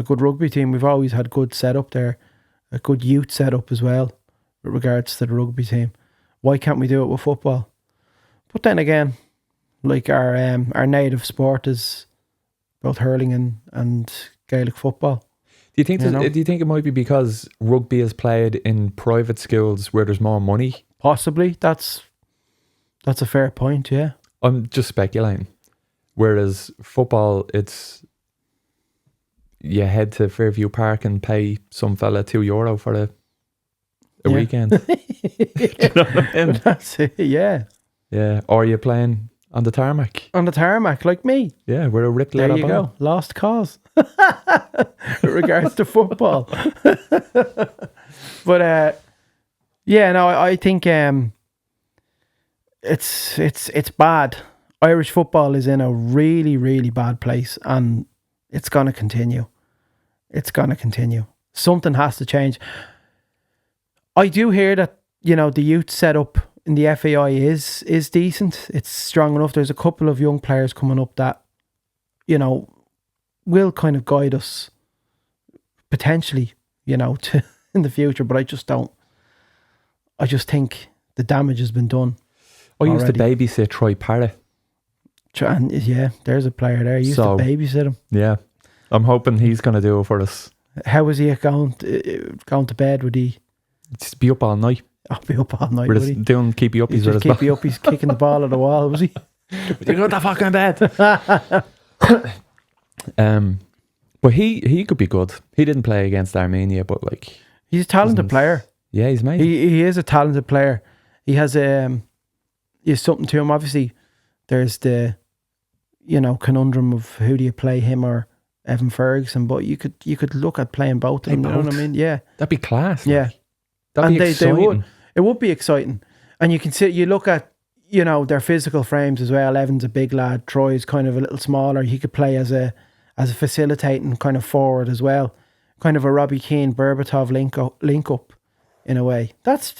good rugby team. We've always had good setup there, a good youth setup as well, with regards to the rugby team. Why can't we do it with football? But then again, like our native sport is both hurling and Gaelic football. Do you think it might be because rugby is played in private schools where there's more money? Possibly. That's a fair point. Yeah. I'm just speculating. Whereas football, it's you head to Fairview Park and pay some fella €2 for a weekend. Do you know what I mean? That's it. Yeah. Yeah. Or you're playing on the tarmac. On the tarmac, like me. Yeah, we're a ripped There leather you ball. go. Lost cause. With regards to football. But I think it's bad. Irish football is in a really, really bad place, and it's gonna continue. Something has to change. I do hear that, the youth setup in the FAI is decent. It's strong enough. There's a couple of young players coming up that, will kind of guide us potentially, to in the future. But I just think the damage has been done. I used to already. babysit Troy Parrott. And yeah, there's a player there. He used to babysit him. Yeah. I'm hoping he's going to do it for us. How was he going to bed? Would he Just be up all night. I'll be up all night. We're Would just he? doing keepy uppies He's with just us. keepy up. He's kicking the ball at the wall. Was he? You go to fucking bed. But he could be good. He didn't play against Armenia, but like He's a talented player. Yeah, he's made. He is a talented player. He has something to him. Obviously, there's the conundrum of who do you play, him or Evan Ferguson. But you could look at playing both of them. You know what I mean? Yeah, that'd be class. Yeah, that'd be exciting. It would be exciting. And you look at their physical frames as well. Evan's a big lad. Troy's kind of a little smaller. He could play as a facilitating kind of forward as well, kind of a Robbie Keane, Berbatov link up in a way. But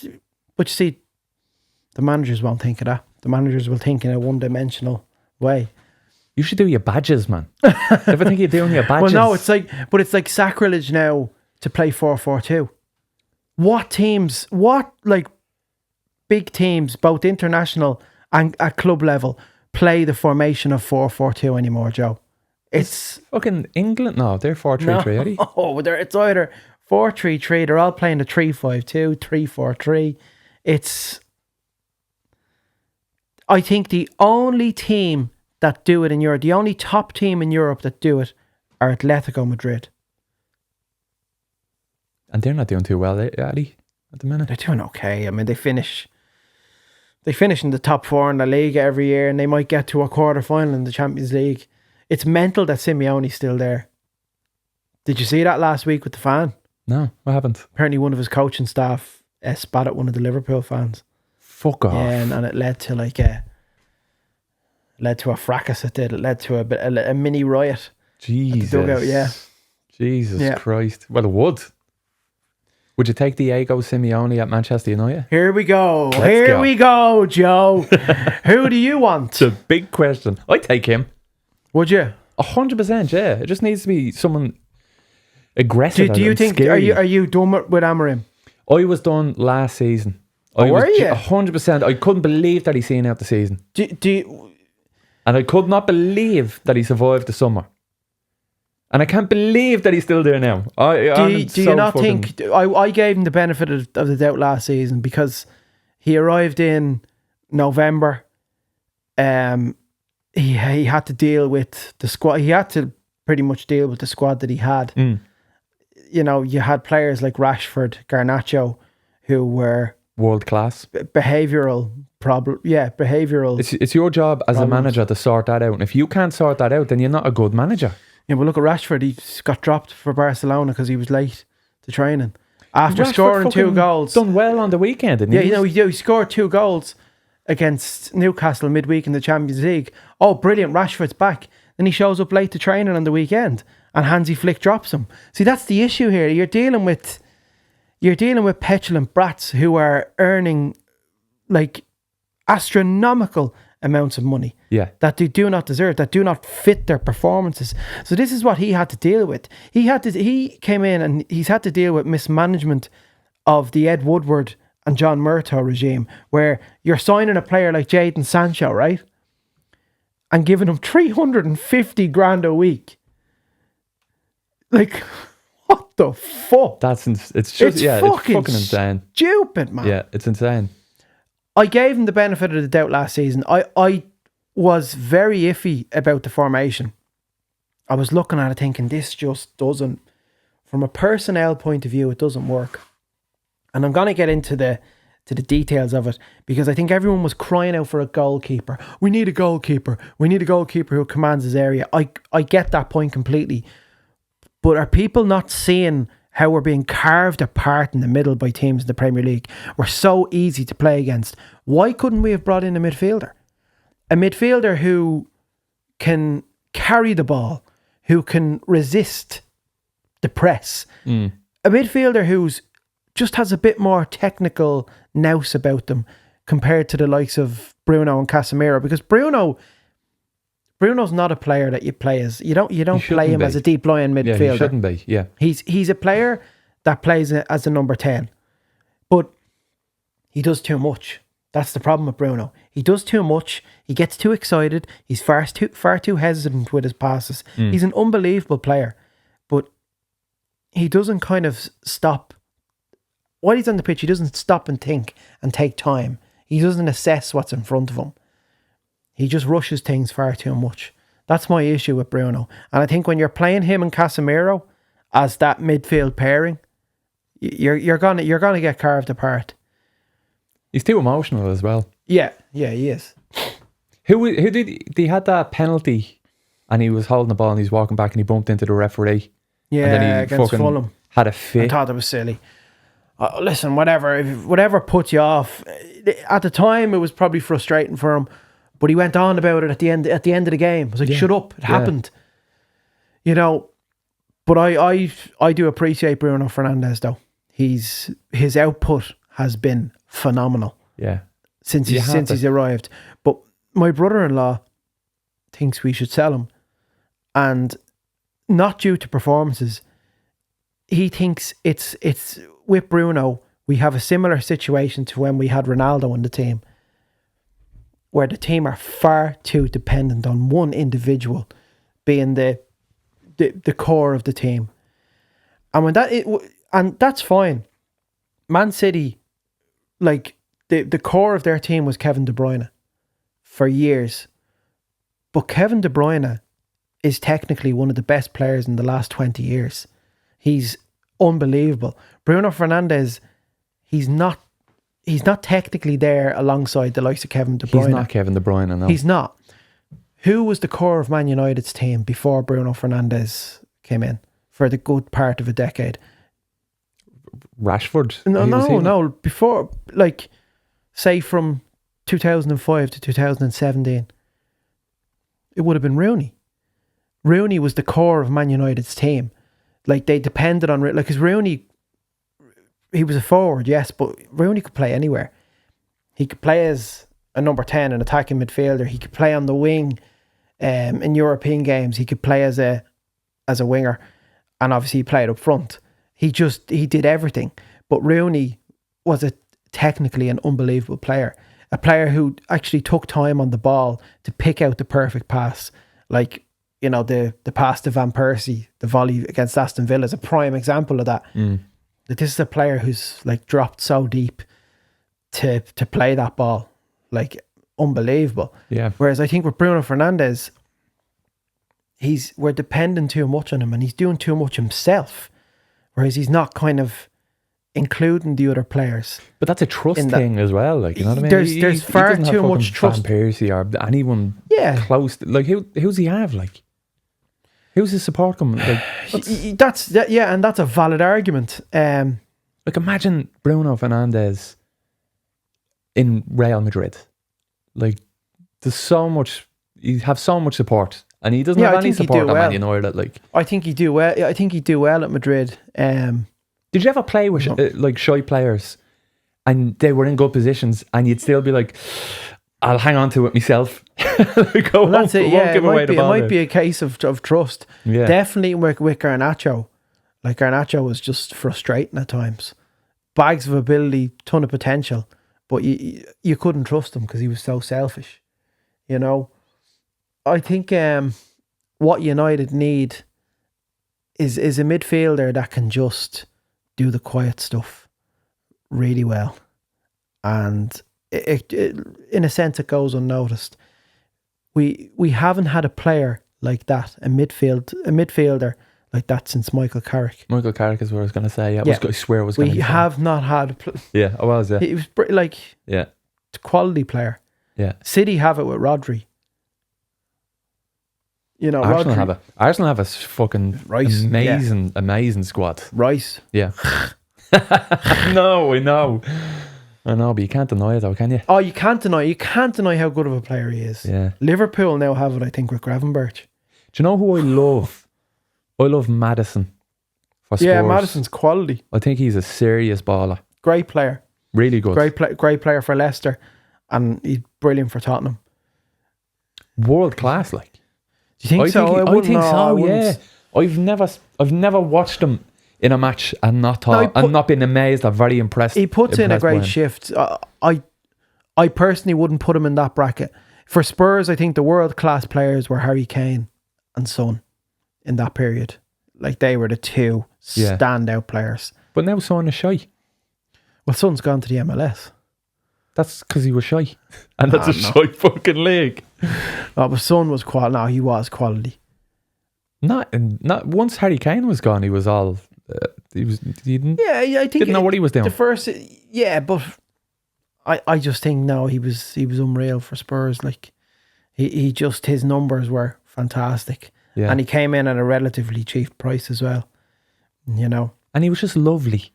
you see, the managers won't think of that. The managers will think in a one-dimensional way. You should do your badges, man. Ever think you're doing your badges? Well, no, it's like sacrilege now to play 4-4-2. What big teams, both international and at club level, play the formation of 4-4-2 anymore, Joe? It's fucking England. No, they're 4-3-3, are they? Oh, it's either 4-3-3. They're all playing the 3-5-2, 3-4-3. I think the only team that do it in Europe, the only top team in Europe that do it, are Atletico Madrid. And they're not doing too well, are they? At the minute, they're doing okay. I mean, they finish in the top 4 in the league every year, and they might get to a quarter final in the Champions League. It's mental that Simeone's still there. Did you see that last week with the fan? No, what happened? Apparently one of his coaching staff spat at one of the Liverpool fans. Fuck off. Yeah, and it led to a fracas. It did. It led to a mini riot. Jesus. At the dugout, yeah. Jesus Christ. Well, it would. Would you take Diego Simeone at Manchester United? Here we go. Here we go, Joe. Who do you want? It's a big question. I'd take him. Would you? 100%, yeah. It just needs to be someone aggressive. Do you think? Scary. Are you done with Amorim? I was done last season. Were you? 100%. I couldn't believe that he's seen out the season. And I could not believe that he survived the summer. And I can't believe that he's still there now. Do you not think... I gave him the benefit of the doubt last season because he arrived in November. He had to deal with the squad. He had to pretty much deal with the squad that he had. You had players like Rashford, Garnacho, who were... world class. Behavioural problem. Yeah, behavioural. It's your job as a manager to sort that out. And if you can't sort that out, then you're not a good manager. Yeah, but look at Rashford. He got dropped for Barcelona because he was late to training. After Rashford scoring 2 goals. Done well on the weekend, didn't he? Yeah, he scored 2 goals against Newcastle midweek in the Champions League. Oh, brilliant. Rashford's back. Then he shows up late to training on the weekend and Hansi Flick drops him. See, that's the issue here. You're dealing with petulant brats who are earning like astronomical amounts of money that they do not deserve, that do not fit their performances. So this is what he had to deal with. He came in and he's had to deal with mismanagement of the Ed Woodward and John Murtaugh regime, where you're signing a player like Jadon Sancho, right, and giving him 350 grand a week. Like, what the fuck? It's fucking insane. Stupid, man. Yeah, it's insane. I gave him the benefit of the doubt last season. I was very iffy about the formation. I was looking at it thinking, this just doesn't, from a personnel point of view, it doesn't work. And I'm going to get into the details of it because I think everyone was crying out for a goalkeeper. We need a goalkeeper. We need a goalkeeper who commands his area. I get that point completely. But are people not seeing how we're being carved apart in the middle by teams in the Premier League? We're so easy to play against. Why couldn't we have brought in a midfielder? A midfielder who can carry the ball, who can resist the press. A midfielder who's just has a bit more technical nous about them compared to the likes of Bruno and Casemiro. Because Bruno's not a player that you play as. You don't play him as a deep lying midfielder. Yeah, he shouldn't be. Yeah, he's a player that plays as a number 10, but he does too much. That's the problem with Bruno. He does too much. He gets too excited. He's far too hesitant with his passes. He's an unbelievable player, but he doesn't kind of stop. While he's on the pitch, he doesn't stop and think and take time. He doesn't assess what's in front of him. He just rushes things far too much. That's my issue with Bruno. And I think when you're playing him and Casemiro as that midfield pairing, you're gonna get carved apart. He's too emotional as well. Yeah, he is. Who did he had that penalty and he was holding the ball and he's walking back and he bumped into the referee. Yeah, and then he against fucking Fulham. had a I fit. thought it was silly. Listen, whatever puts you off. At the time, it was probably frustrating for him, but he went on about it at the end of the game. I was like, shut up, it happened. You know, but I do appreciate Bruno Fernandes though. His output has been phenomenal. Yeah. Since he's arrived. But my brother-in-law thinks we should sell him, and not due to performances. He thinks it's with Bruno, we have a similar situation to when we had Ronaldo in the team, where the team are far too dependent on one individual being the core of the team. And and that's fine. Man City, like the core of their team was Kevin De Bruyne for years. But Kevin De Bruyne is technically one of the best players in the last 20 years. He's unbelievable. Bruno Fernandes, he's not technically there alongside the likes of Kevin De Bruyne. He's not Kevin De Bruyne, no. He's not. Who was the core of Man United's team before Bruno Fernandes came in for the good part of a decade? Rashford? No. Before, like, say from 2005 to 2017, it would have been Rooney. Rooney was the core of Man United's team. Like, they depended on, like, because Rooney, he was a forward, yes, but Rooney could play anywhere. He could play as a number 10, an attacking midfielder. He could play on the wing in European games. He could play as a winger, and obviously he played up front. He did everything. But Rooney was technically an unbelievable player. A player who actually took time on the ball to pick out the perfect pass. Like, you know, the pass to Van Persie, the volley against Aston Villa is a prime example of that. That this is a player who's like dropped so deep to play that ball. Like, unbelievable. Yeah. Whereas I think with Bruno Fernandes, we're dependent too much on him, and he's doing too much himself. Whereas he's not kind of including the other players. But that's a trust thing as well. Like, you know what I mean? There's far too much trust. Van Persie or anyone close. Like, who's he have? Like, who's his support coming? Like, and that's a valid argument. Like, imagine Bruno Fernandes in Real Madrid. Like, there's so much. You have so much support, and he doesn't have any support at Man United. Like, I think he'd do well. I think he'd do well at Madrid. Did you ever play with like shy players, and they were in good positions, and you'd still be like, "I'll hang on to it myself." That's it. Yeah, it might be a case of trust. Yeah. Definitely with Garnacho. Like, Garnacho was just frustrating at times. Bags of ability, ton of potential, but you couldn't trust him because he was so selfish. You know, I think what United need is a midfielder that can just do the quiet stuff really well, and it in a sense it goes unnoticed. We haven't had a player like that, a midfielder like that since Michael Carrick. Michael Carrick is what I was going to say. Yeah, I swear I was going to. We have not had. Yeah, I was. Yeah, he was like a quality player. Yeah, City have it with Rodri. You know, Arsenal have a fucking amazing squad. Rice. Yeah. No, I know, but you can't deny it though, can you? Oh, you can't deny how good of a player he is. Yeah. Liverpool now have it, I think, with Gravenberch. Do you know who I love? I love Maddison for Spurs. Yeah, Maddison's quality. I think he's a serious baller. Great player. Really good. Great player for Leicester, and he's brilliant for Tottenham. World class, like. Do you think so? I think so. Yeah. I've never watched him in a match and not been amazed or very impressed. He puts in a great shift. I personally wouldn't put him in that bracket. For Spurs, I think the world-class players were Harry Kane and Son in that period. Like, they were the two standout players. But now Son is shy. Well, Son's gone to the MLS. That's because he was shy. And that's a shy fucking league. Oh, but Son was quality. No, he was quality. Not once Harry Kane was gone, he was all... he didn't I think... Didn't know what he was doing. The first... Yeah, but... I just think, no, he was unreal for Spurs. Like, he just... His numbers were fantastic. Yeah. And he came in at a relatively cheap price as well. You know? And he was just lovely.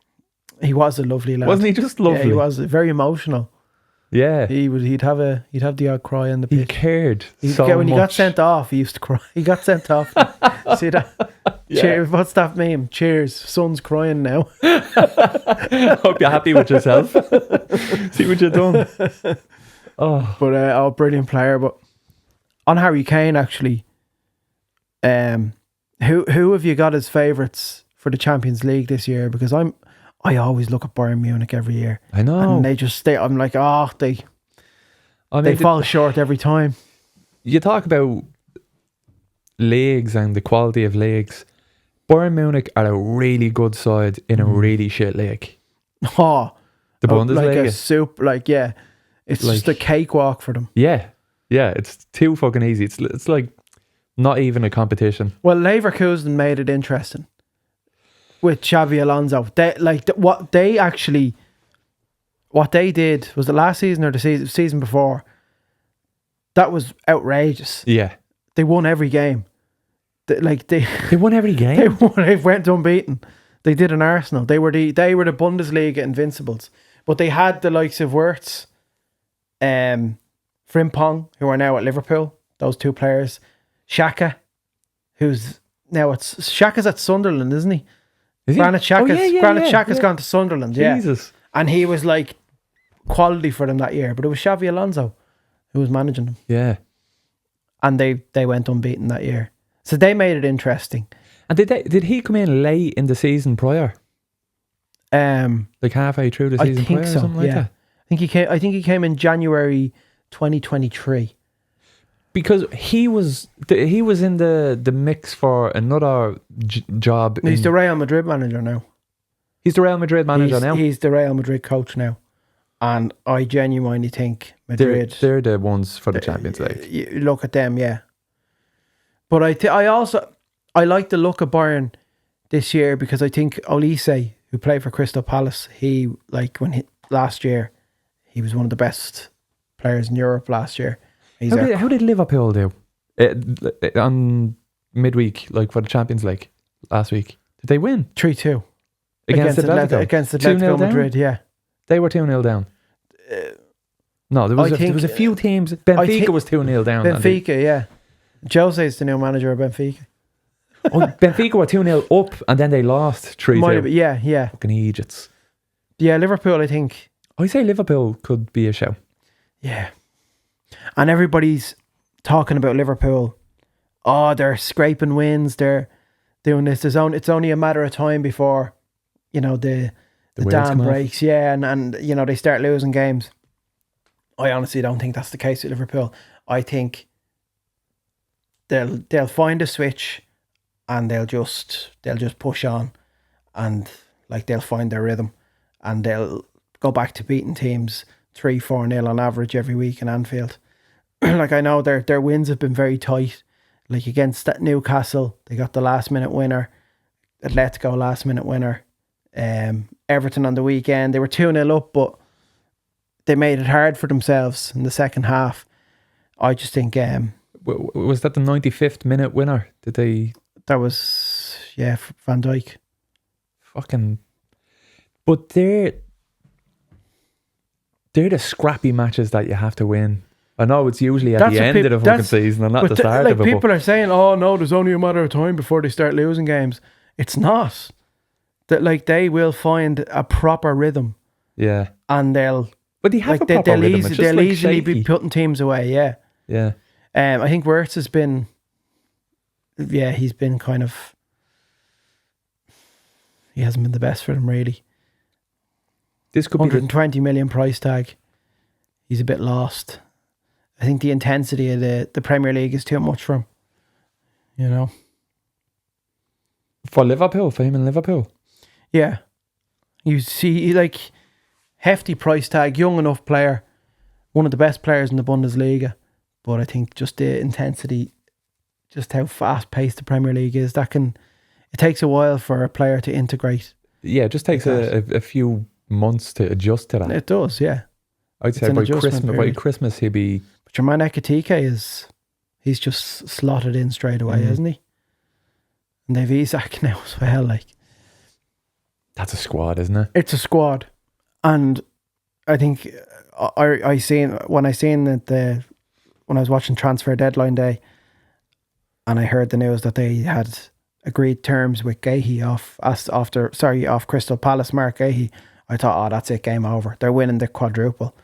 He was a lovely lad. Wasn't he just lovely? Yeah, he was very emotional. Yeah. He'd have the odd cry on the pitch. He cared When he got sent off, he used to cry. He got sent off. See that? Yeah. Cheers. What's that meme? Cheers. Son's crying now. Hope you're happy with yourself. See what you've done. Oh. But brilliant player. But on Harry Kane, actually, who have you got as favourites for the Champions League this year? Because I always look at Bayern Munich every year. I know. And I'm like, they fall short every time. You talk about leagues and the quality of leagues. Bayern Munich are a really good side in a really shit league. Oh, the Bundesliga. Like a soup, it's just a cakewalk for them. Yeah, it's too fucking easy. It's like not even a competition. Well, Leverkusen made it interesting with Xavi Alonso. What they did was the last season or the season before. That was outrageous. Yeah, they won every game. They won every game. They went unbeaten. They did in Arsenal. They were the Bundesliga invincibles. But they had the likes of Wirtz, Frimpong, who are now at Liverpool. Those two players. Xhaka, Xhaka's at Sunderland, isn't he? Is he? Granit Xhaka's gone to Sunderland. Jesus. Yeah. And he was like quality for them that year. But it was Xavi Alonso who was managing them. Yeah. And they went unbeaten that year. So they made it interesting. And did he come in late in the season prior? Like halfway through the season prior or something like that? I think he came in January 2023. Because he was in the mix for another job. He's the Real Madrid manager now. He's the Real Madrid manager now? He's the Real Madrid coach now. And I genuinely think Madrid... They're the ones for the Champions League. You look at them, yeah. But I like the look of Bayern this year because I think Olise, who played for Crystal Palace, last year, he was one of the best players in Europe last year. How did Liverpool do on midweek, like for the Champions League last week? Did they win? 3-2 against Atletico? Against Atletico Madrid, yeah. They were 2-0 down. No, there was a few teams. Benfica was 2-0 down. Benfica, yeah. Jose's the new manager of Benfica. Benfica were 2-0 up and then they lost 3-2. Yeah. Fucking Egypts. Yeah, Liverpool, I think. I say Liverpool could be a show. Yeah. And everybody's talking about Liverpool. Oh, they're scraping wins. They're doing this. It's only a matter of time before, the dam breaks. Yeah, and they start losing games. I honestly don't think that's the case with Liverpool. I think they'll find a switch and they'll just push on and they'll find their rhythm and they'll go back to beating teams 3-4-0 on average every week in Anfield. I know their wins have been very tight. Like against that Newcastle, they got the last minute winner. Atletico last minute winner. Everton on the weekend, they were 2-0 up, but they made it hard for themselves in the second half. I just think was that the 95th minute winner? That was Van Dijk. Fucking, but they're the scrappy matches that you have to win. I know it's usually at the end of the fucking season and not the start of it. People are saying, "Oh no, there's only a matter of time before they start losing games." It's not. That they will find a proper rhythm. Yeah, and but they have a proper rhythm. They'll easily be putting teams away. Yeah, yeah. I think Wirtz has been. Yeah, he's been kind of. He hasn't been the best for them really. This could 120 million price tag. he's a bit lost. I think the intensity of the Premier League is too much for him. You know? For Liverpool, for him in Liverpool. Yeah. You see, like, hefty price tag, young enough player, one of the best players in the Bundesliga. But I think just the intensity, just how fast paced the Premier League is, it takes a while for a player to integrate. Yeah, it just takes a few months to adjust to that. It does, yeah. I'd say by Christmas he'd be... But your man Ekitike he's just slotted in straight away, isn't he? And they've Isak now as well, like. That's a squad, isn't it? It's a squad. And I think when I was watching Transfer Deadline Day and I heard the news that they had agreed terms with Gahey off Crystal Palace, Mark Gahey, I thought, oh, that's it, game over. They're winning the quadruple.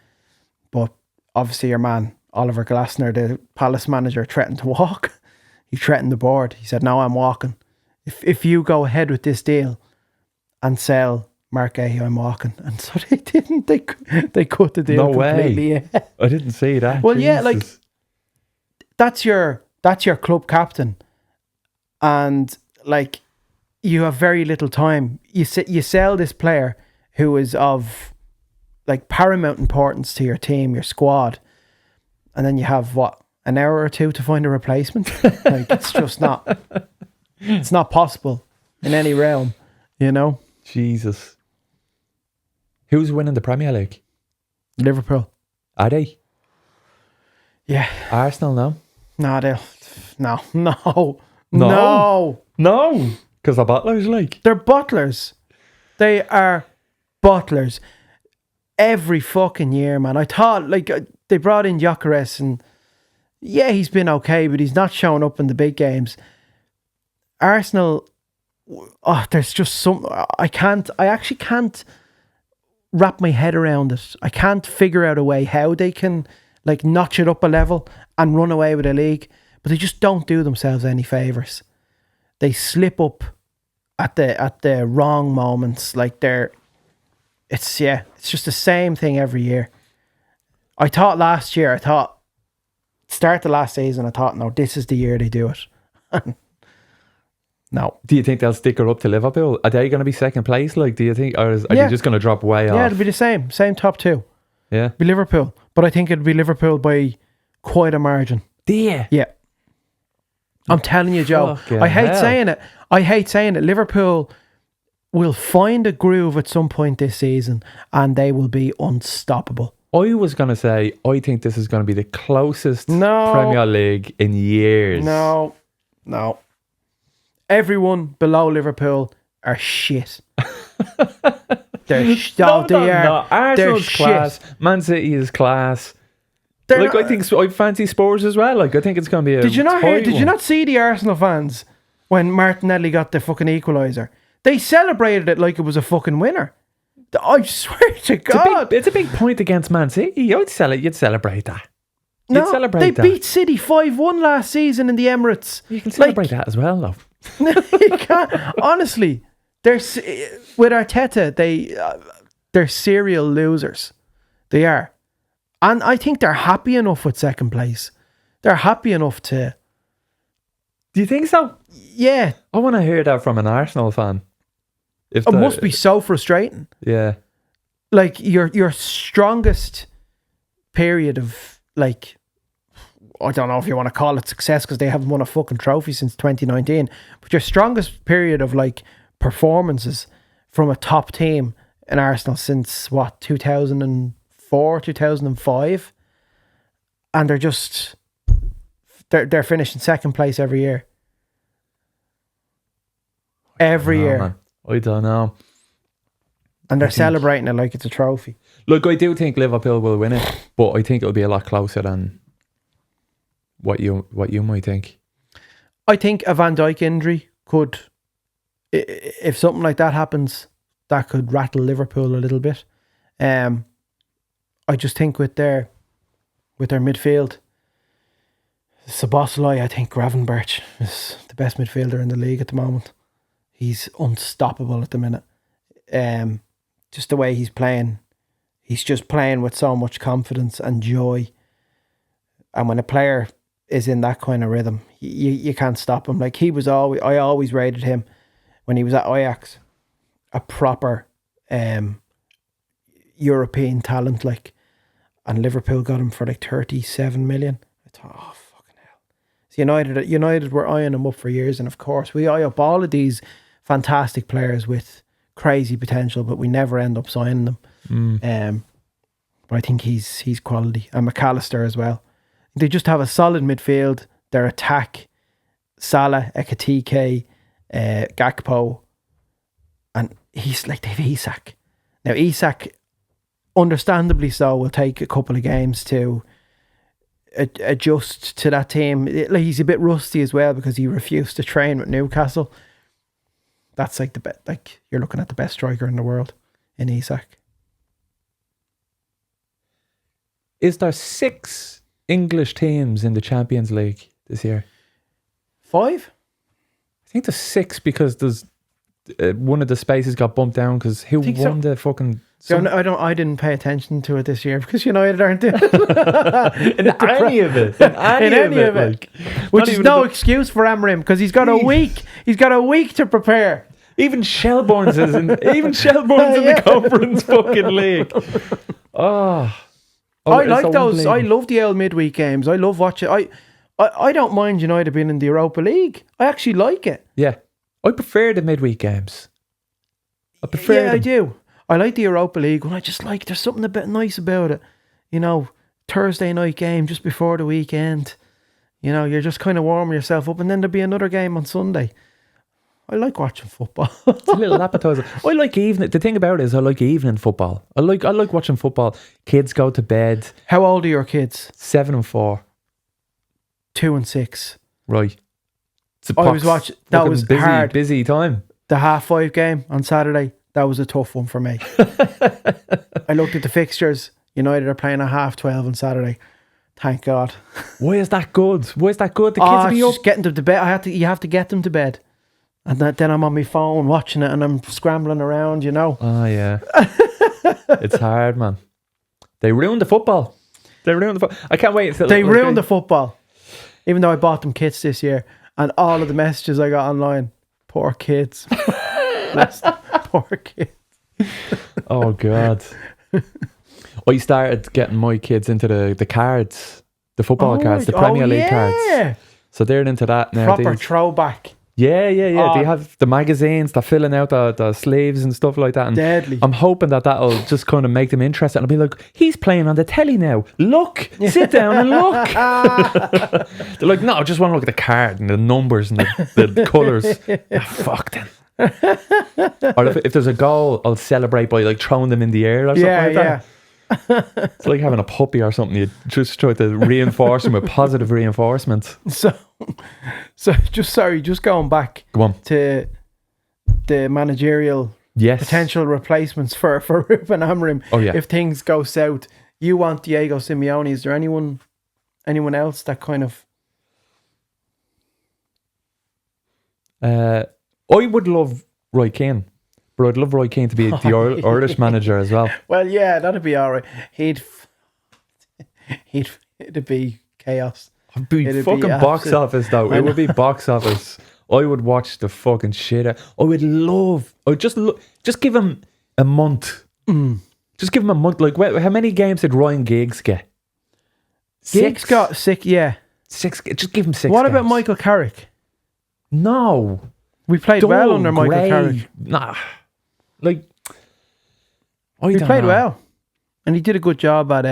But obviously your man, Oliver Glasner, the Palace manager, threatened to walk. He threatened the board. He said, no, I'm walking. If you go ahead with this deal and sell Mark Gahey, I'm walking. And so they didn't. They cut the deal completely. No way. Yeah. I didn't see that. Well, Jesus. yeah, like that's your club captain. And like you have very little time. You sell this player who is of like paramount importance to your team, your squad, and then you have an hour or two to find a replacement. Like it's just not. It's not possible in any realm, you know. Jesus. Who's winning the Premier League? Liverpool. Are they? Yeah. Arsenal, no? No. Because they're butlers, like. They're butlers. They are butlers. Every fucking year, man. I thought, like, they brought in Gyökeres and yeah, he's been okay, but he's not showing up in the big games. Arsenal, there's just I actually can't wrap my head around it. I can't figure out a way how they can like notch it up a level and run away with a league, but they just don't do themselves any favours. They slip up at the wrong moments. Like it's just the same thing every year. I thought start the last season, I thought, no, this is the year they do it. No. Do you think they'll stick her up to Liverpool? Are they going to be second place? Like, do you think, or are they just going to drop way off? Yeah, it'll be the same top two. Yeah, it'll be Liverpool, but I think it'll be Liverpool by quite a margin. Yeah. I'm telling you, Joe. I hate saying it. Liverpool will find a groove at some point this season, and they will be unstoppable. I was going to say, I think this is going to be the closest Premier League in years. No. Everyone below Liverpool are shit. They're Arsenal's class. Man City is class. I fancy Spurs as well. Like, I think it's going to be a Did you not see the Arsenal fans when Martinelli got the fucking equaliser? They celebrated it like it was a fucking winner. I swear to God. It's a big point against Man City. You'd celebrate that. They beat City 5-1 last season in the Emirates. You can celebrate that as well, though. You can't. Honestly, with Arteta, they're serial losers. They are. And I think they're happy enough with second place. They're happy enough to... Do you think so? Yeah. I want to hear that from an Arsenal fan. It must be so frustrating. Yeah. Like, your strongest period of, like... I don't know if you want to call it success because they haven't won a fucking trophy since 2019. But your strongest period of, like, performances from a top team in Arsenal since, 2004, 2005? And they're just... They're finishing second place every year. Every year. Man. I don't know. And they're celebrating it like it's a trophy. Look, I do think Liverpool will win it, but I think it'll be a lot closer than what you might think. I think a Van Dijk injury could, if something like that happens, that could rattle Liverpool a little bit. I just think with their midfield, Szoboszlai, I think Gravenberch is the best midfielder in the league at the moment. He's unstoppable at the minute. Just the way he's playing He's just playing with so much confidence and joy. And when a player is in that kind of rhythm, you can't stop him. Like I always rated him when he was at Ajax, a proper European talent, like, and Liverpool got him for like 37 million. I thought, oh fucking hell. So United were eyeing him up for years, and of course we eye up all of these fantastic players with crazy potential, but we never end up signing them. But I think he's quality. And McAllister as well. They just have a solid midfield. Their attack, Salah, Ekitike, Gakpo, and he's like, they have Isak. Now Isak, understandably so, will take a couple of games to adjust to that team. Like, he's a bit rusty as well because he refused to train with Newcastle. That's like you're looking at the best striker in the world in Isak. Is there 6 English teams in the Champions League this year? 5? I think there's 6 because there's one of the spaces got bumped down because who won the fucking... I didn't pay attention to it this year because United aren't doing in any of it. In any of it. Like, which is no excuse for Amorim because he's got a week. He's got a week to prepare. Even Shelbourne's is in the Conference fucking league. I like those. I love the old midweek games. I love watching. I don't mind United being in the Europa League. I actually like it. Yeah, I prefer the midweek games. I prefer them. I do. I like the Europa League when I just like, there's something a bit nice about it. You know, Thursday night game just before the weekend. You know, you're just kind of warming yourself up, and then there'll be another game on Sunday. I like watching football. It's a little appetizer. I like evening. The thing about it is I like evening football. I like watching football. Kids go to bed. How old are your kids? 7 and 4. 2 and 6. Right. I was watching. That was hard. Busy time. The 5:30 game on Saturday. That was a tough one for me. I looked at the fixtures. United are playing at 12:30 on Saturday. Thank God. Why is that good? The kids will be up. Just getting them to bed. You have to get them to bed. And then I'm on my phone watching it and I'm scrambling around, you know. Oh, yeah. It's hard, man. They ruined the football. I can't wait. They ruined the football. Even though I bought them kits this year. And all of the messages I got online. Poor kids. Poor kids. Oh, God. I started getting my kids into the cards. The football cards. The Premier League cards. So they're into that now. Proper throwback. Yeah. They have the magazines, they're filling out the sleeves and stuff like that. And deadly. I'm hoping that'll just kind of make them interested. And I'll be like, he's playing on the telly now. Look, sit down and look. They're like, no, I just want to look at the card and the numbers and the colours. Fuck them. Or if there's a goal, I'll celebrate by like throwing them in the air or something like that. It's like having a puppy or something. You just try to reinforce them with positive reinforcement. So just going back to the managerial potential replacements for Ruben Amorim. Oh yeah. If things go south, you want Diego Simeone. Is there anyone else that kind of? I would love Roy Keane. But I'd love Roy Keane to be the Irish manager as well. Well, yeah, that'd be all right. It'd be chaos. It'd be box office though. It would be box office. I would watch the fucking shit out. I'd just give him a month. Just give him a month. Like, how many games did Ryan Giggs get? 6? Giggs got 6, yeah. 6. Just give him 6 What games. about Michael Carrick? No. We played well under Michael Carrick. Nah. Like, he played well, and he did a good job at.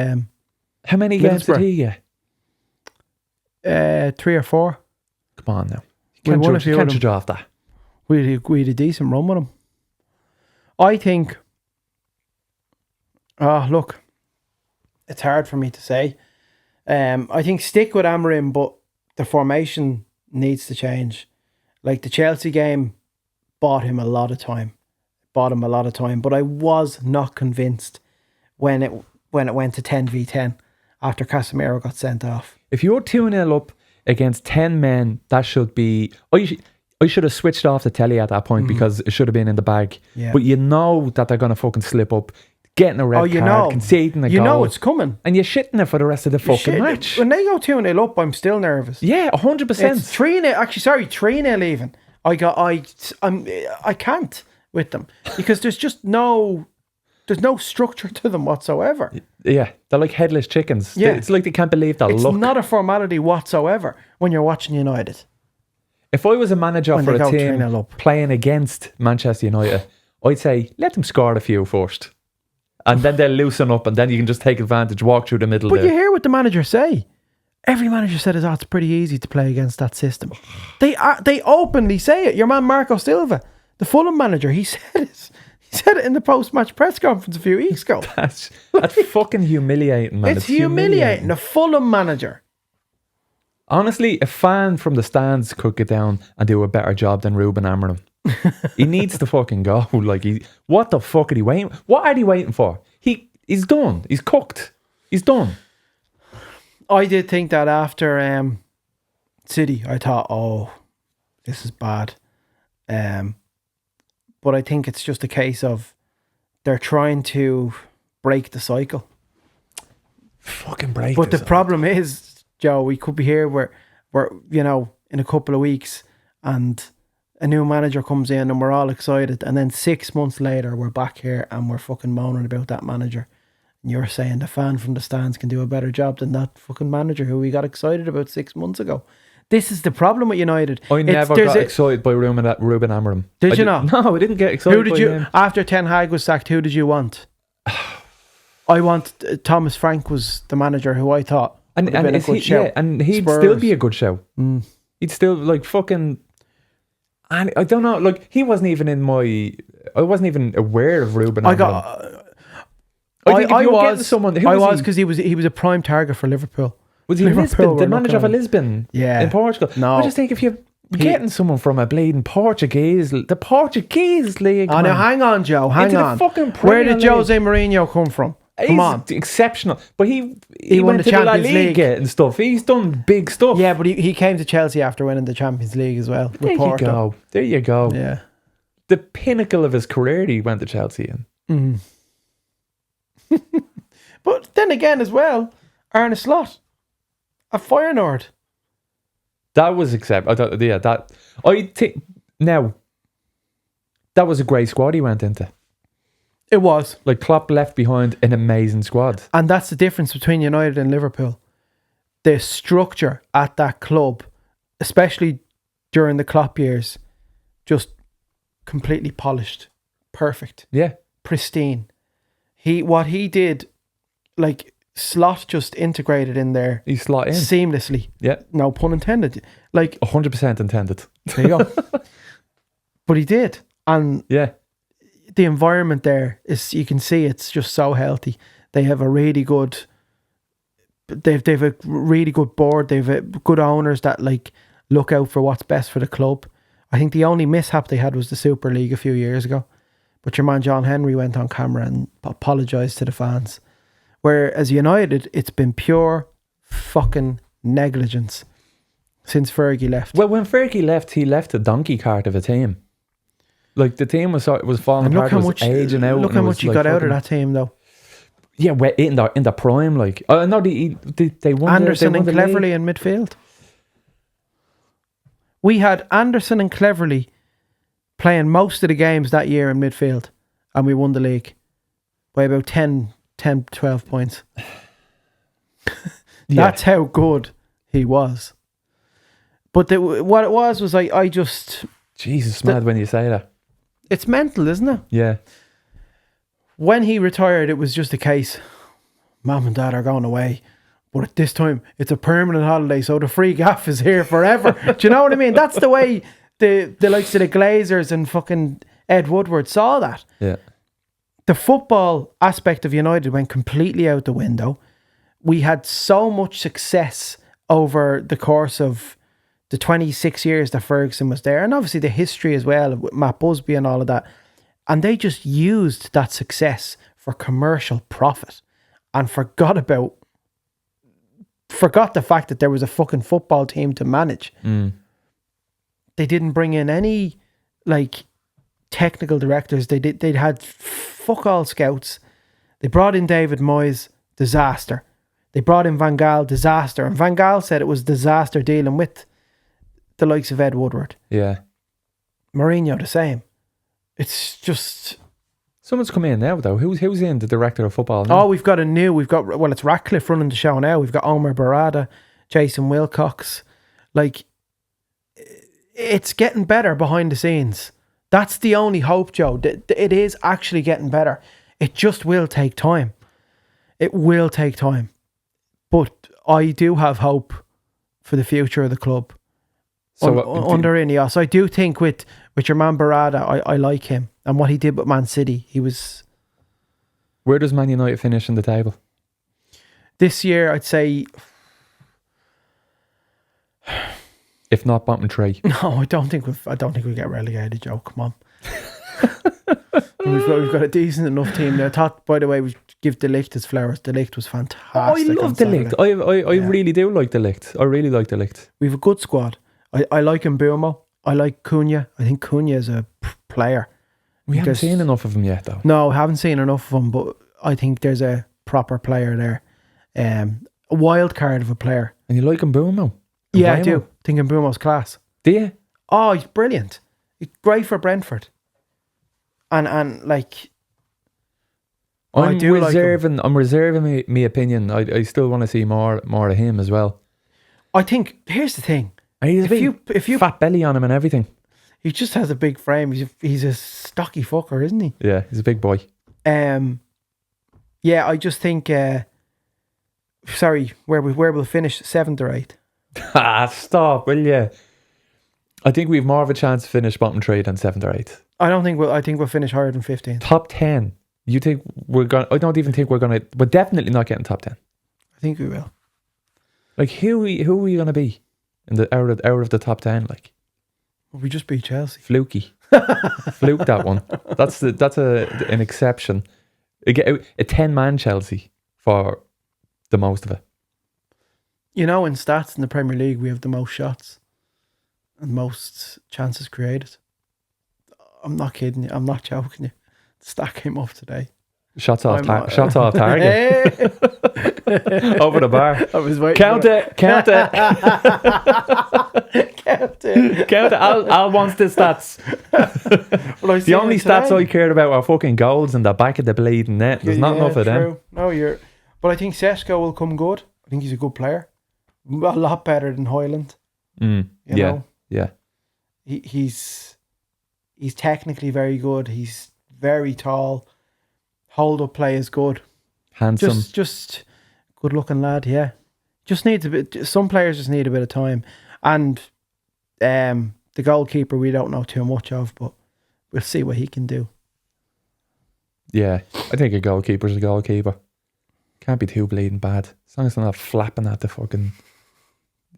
How many games did he get? 3 or 4. Come on now, you can't judge off that. We had a decent run with him. I think. Look, it's hard for me to say. I think stick with Amorim, but the formation needs to change. Like the Chelsea game, bought him a lot of time. But I was not convinced when it went to 10v10 after Casemiro got sent off. If you're 2-0 up against 10 men, that should be... I should have switched off the telly at that point because it should have been in the bag. Yeah. But you know that they're going to fucking slip up. getting a red card, conceding a goal. You know it's coming. And you're shitting it for the rest of the fucking match. When they go 2-0 up, I'm still nervous. Yeah, 100%. It's 3-0. Actually, sorry, 3-0 even. I can't with them because there's no structure to them whatsoever. Yeah, they're like headless chickens. Yeah. It's like they can't believe that It's look. not a formality whatsoever when you're watching United. If I was a manager When for they a go team 3-0 up. playing against Manchester United, I'd say let them score a few first. And then they'll loosen up and then you can just take advantage, walk through the middle But there. you hear what the manager say. Every manager said, it's pretty easy to play against that system. They openly say it. Your man Marco Silva, the Fulham manager, he said it. He said it in the post-match press conference a few weeks ago. That's fucking humiliating, man. It's humiliating. A Fulham manager. Honestly, a fan from the stands could get down and do a better job than Ruben Amorim. He needs to fucking go. What the fuck are he waiting? What are they waiting for? He's done. He's cooked. He's done. I did think that after City, I thought, this is bad. But I think it's just a case of they're trying to break the cycle. Fucking break. But the problem is, Joe, we could be here where in a couple of weeks and a new manager comes in and we're all excited, and then 6 months later we're back here and we're fucking moaning about that manager. And you're saying the fan from the stands can do a better job than that fucking manager who we got excited about 6 months ago. This is the problem with United. I never got excited by Ruben Amorim. Did you not? No, I didn't get excited. Who did you? After Ten Hag was sacked, who did you want? I want Thomas Frank was the manager who I thought would have been a good show. Yeah, and he'd Spurs. still be a good show. He'd still like fucking. And I don't know, like he wasn't even in my. I wasn't even aware of Ruben Amorim. I was because he was a prime target for Liverpool. Was he Lisbon, the manager of Lisbon in Portugal? No. I just think if you're getting someone from a bleeding Portuguese league. Oh, now hang on, Joe. Hang on. Where did Jose Mourinho come from? Come on. Exceptional. But he won the to Champions La Liga and stuff. He's done big stuff. Yeah, but he came to Chelsea after winning the Champions League as well. There you go. There you go. Yeah. The pinnacle of his career he went to Chelsea in. But then again as well, Arne Slot. A Feyenoord. That was I think now that was a great squad he went into. It was. Like Klopp left behind an amazing squad. And that's the difference between United and Liverpool. The structure at that club, especially during the Klopp years, just completely polished. Perfect. Yeah. Pristine. What he did, like Slot just integrated in there. He slot in seamlessly. Yeah. No pun intended. Like 100% intended. There you go. But he did. And yeah. The environment there is, you can see it's just so healthy. They have a really good they've a really good board. They've good owners that like look out for what's best for the club. I think the only mishap they had was the Super League a few years ago. But your man John Henry went on camera and apologised to the fans. Whereas United, it's been pure fucking negligence since Fergie left. Well, when Fergie left, he left a donkey cart of a team. Like the team was falling apart. Was aging out. Look how much he got out of that team, though. Yeah, in the prime, like no, they won. Anderson and Cleverley in midfield. We had Anderson and Cleverley playing most of the games that year in midfield, and we won the league by about 10, 12 points. That's how good he was. But what it was I just... Jesus, mad when you say that. It's mental, isn't it? Yeah. When he retired, it was just a case, Mum and Dad are going away, but at this time, it's a permanent holiday, so the free gaff is here forever. Do you know what I mean? That's the way the likes of the Glazers and fucking Ed Woodward saw that. Yeah. The football aspect of United went completely out the window. We had so much success over the course of the 26 years that Ferguson was there, and obviously the history as well with Matt Busby and all of that. And they just used that success for commercial profit and forgot the fact that there was a fucking football team to manage. They didn't bring in any like technical directors. They'd had fuck all scouts, They brought in David Moyes, disaster. They brought in Van Gaal, disaster. And Van Gaal said it was disaster dealing with the likes of Ed Woodward. Yeah. Mourinho, the same. It's just... Someone's come in now, though. Who's in the director of football now? Oh, it's Ratcliffe running the show now. We've got Omar Barada, Jason Wilcox. Like, it's getting better behind the scenes. That's the only hope, Joe. It is actually getting better. It just will take time. It will take time. But I do have hope for the future of the club. So under Ineos. I do think with your man Barada, I like him. And what he did with Man City, he was... Where does Man United finish in the table? This year, I'd say... If not bottom 3. No, I don't think we get relegated, Joe. Come on. we've got a decent enough team there. I thought, by the way, we give De Ligt his flowers. De Ligt was fantastic. I love De Ligt. I really do like De Ligt. I really like De Ligt. We have a good squad. I like Mbeumo. I like Cunha. I think Cunha is a player. We haven't seen enough of him yet, though. No, I haven't seen enough of him, but I think there's a proper player there. A wild card of a player. And you like Mbeumo? Yeah, I do. I think Mbeumo's class. Do you? Oh, he's brilliant. He's great for Brentford. And like... I'm reserving my opinion. I still want to see more of him as well. I think, here's the thing. And he's if you fat belly on him and everything. He just has a big frame. He's a stocky fucker, isn't he? Yeah, he's a big boy. Yeah, I just think. Sorry, where we'll finish 7th or 8th. Stop, will you? I think we've more of a chance to finish bottom 3 than 7th or 8th. I think we'll finish higher than 15th. Top 10. You think we're going? I don't even think we're going to. We're definitely not getting top 10. I think we will. Like who are we going to be in the out of the top 10? Like. We just beat Chelsea. Fluky. Fluke that one. That's an exception. A 10-man Chelsea for the most of it. You know, in stats in the Premier League, we have the most shots and most chances created. I'm not kidding you. I'm not joking you. The stat came up today. Shots off target. Over the bar. I was waiting. Count it. Count it. Al wants the stats. The only stats I cared about are fucking goals and the back of the bleeding net. There's not enough of them. No, but I think Seshko will come good. I think he's a good player. A lot better than Hoyland. You know? Yeah. He's technically very good. He's very tall. Hold up play is good. Handsome. Just good looking lad, yeah. Just needs a bit. Some players just need a bit of time. And the goalkeeper we don't know too much of, but we'll see what he can do. Yeah, I think a goalkeeper's a goalkeeper. Can't be too bleeding bad. As long as they're not flapping at the fucking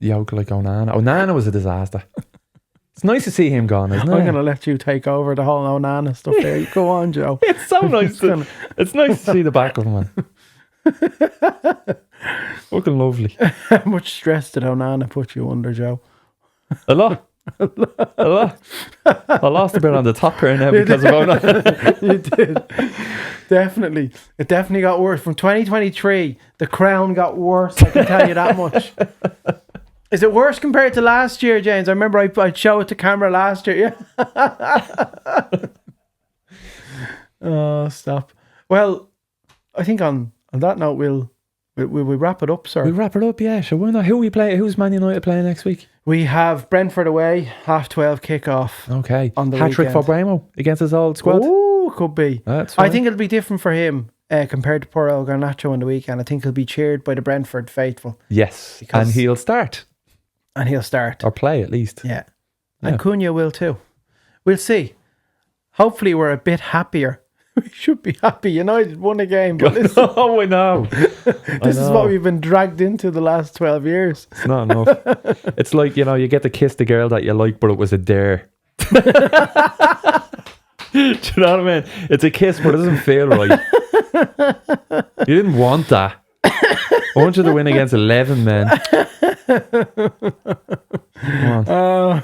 yoke like Onana. Onana was a disaster. It's nice to see him gone, isn't it? I'm going to let you take over the whole Onana stuff there. Go on, Joe. It's so nice. It's nice to see the back of him, man. Fucking lovely. How much stress did Onana put you under, Joe? A lot. I lost a bit on the top here now because of Onana. You did. Definitely. It definitely got worse. From 2023, the crown got worse. I can tell you that much. Is it worse compared to last year, James? I remember I'd show it to camera last year. Yeah. Oh, stop. Well, I think on that note, we'll wrap it up, sir. We'll wrap it up, yeah. Sure, why not? Who we play? Who's Man United playing next week? We have Brentford away, 12:30 kickoff. Okay. On the hat-trick for Bramo against his old squad. Oh, could be. That's right. I think it'll be different for him compared to poor El Garnacho on the weekend. I think he'll be cheered by the Brentford faithful. Yes, and he'll start. And he'll start. Or play at least. Yeah. And Cunha will too. We'll see. Hopefully we're a bit happier. We should be happy. United won a game. But listen, oh, I know. This is what we've been dragged into the last 12 years. It's not enough. It's like, you get to kiss the girl that you like, but it was a dare. Do you know what I mean? It's a kiss, but it doesn't feel right. You didn't want that. I want you to win against 11 men. Come on.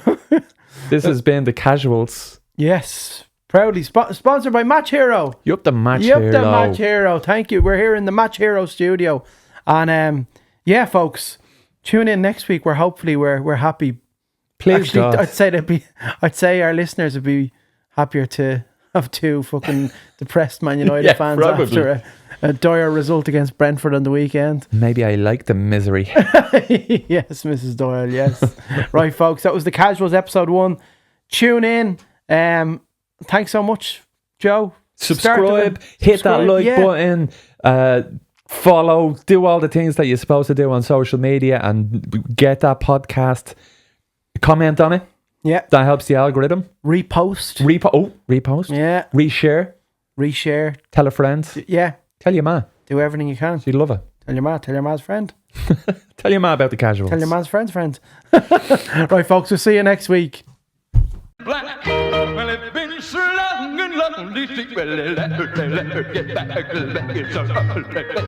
This has been The Casuals. Yes. Proudly sponsored by Match Hero. Yup, the Match Yup, Hero. the Match Hero. Thank you. We're here in the Match Hero studio. And yeah, folks, tune in next week where hopefully we're happy. Please, Actually, God. I'd say our listeners would be happier to have two fucking depressed Man United Yeah, fans probably. after a dire result against Brentford on the weekend. Maybe I like the misery. Yes, Mrs. Doyle, yes. Right, folks, that was the Casuals episode 1. Tune in. Thanks so much, Joe. Subscribe, hit that like button, follow, do all the things that you're supposed to do on social media and get that podcast. Comment on it. Yeah. That helps the algorithm. Repost. Repost. Yeah. Reshare. Tell a friend. Yeah. Tell your ma. Do everything you can. She'd love it. Tell your ma. Tell your ma's friend. Tell your ma about the Casuals. Tell your man's friend's friend. Right, folks, we'll see you next week. Black. Well, it's been so long and lonely. Well, let her get back.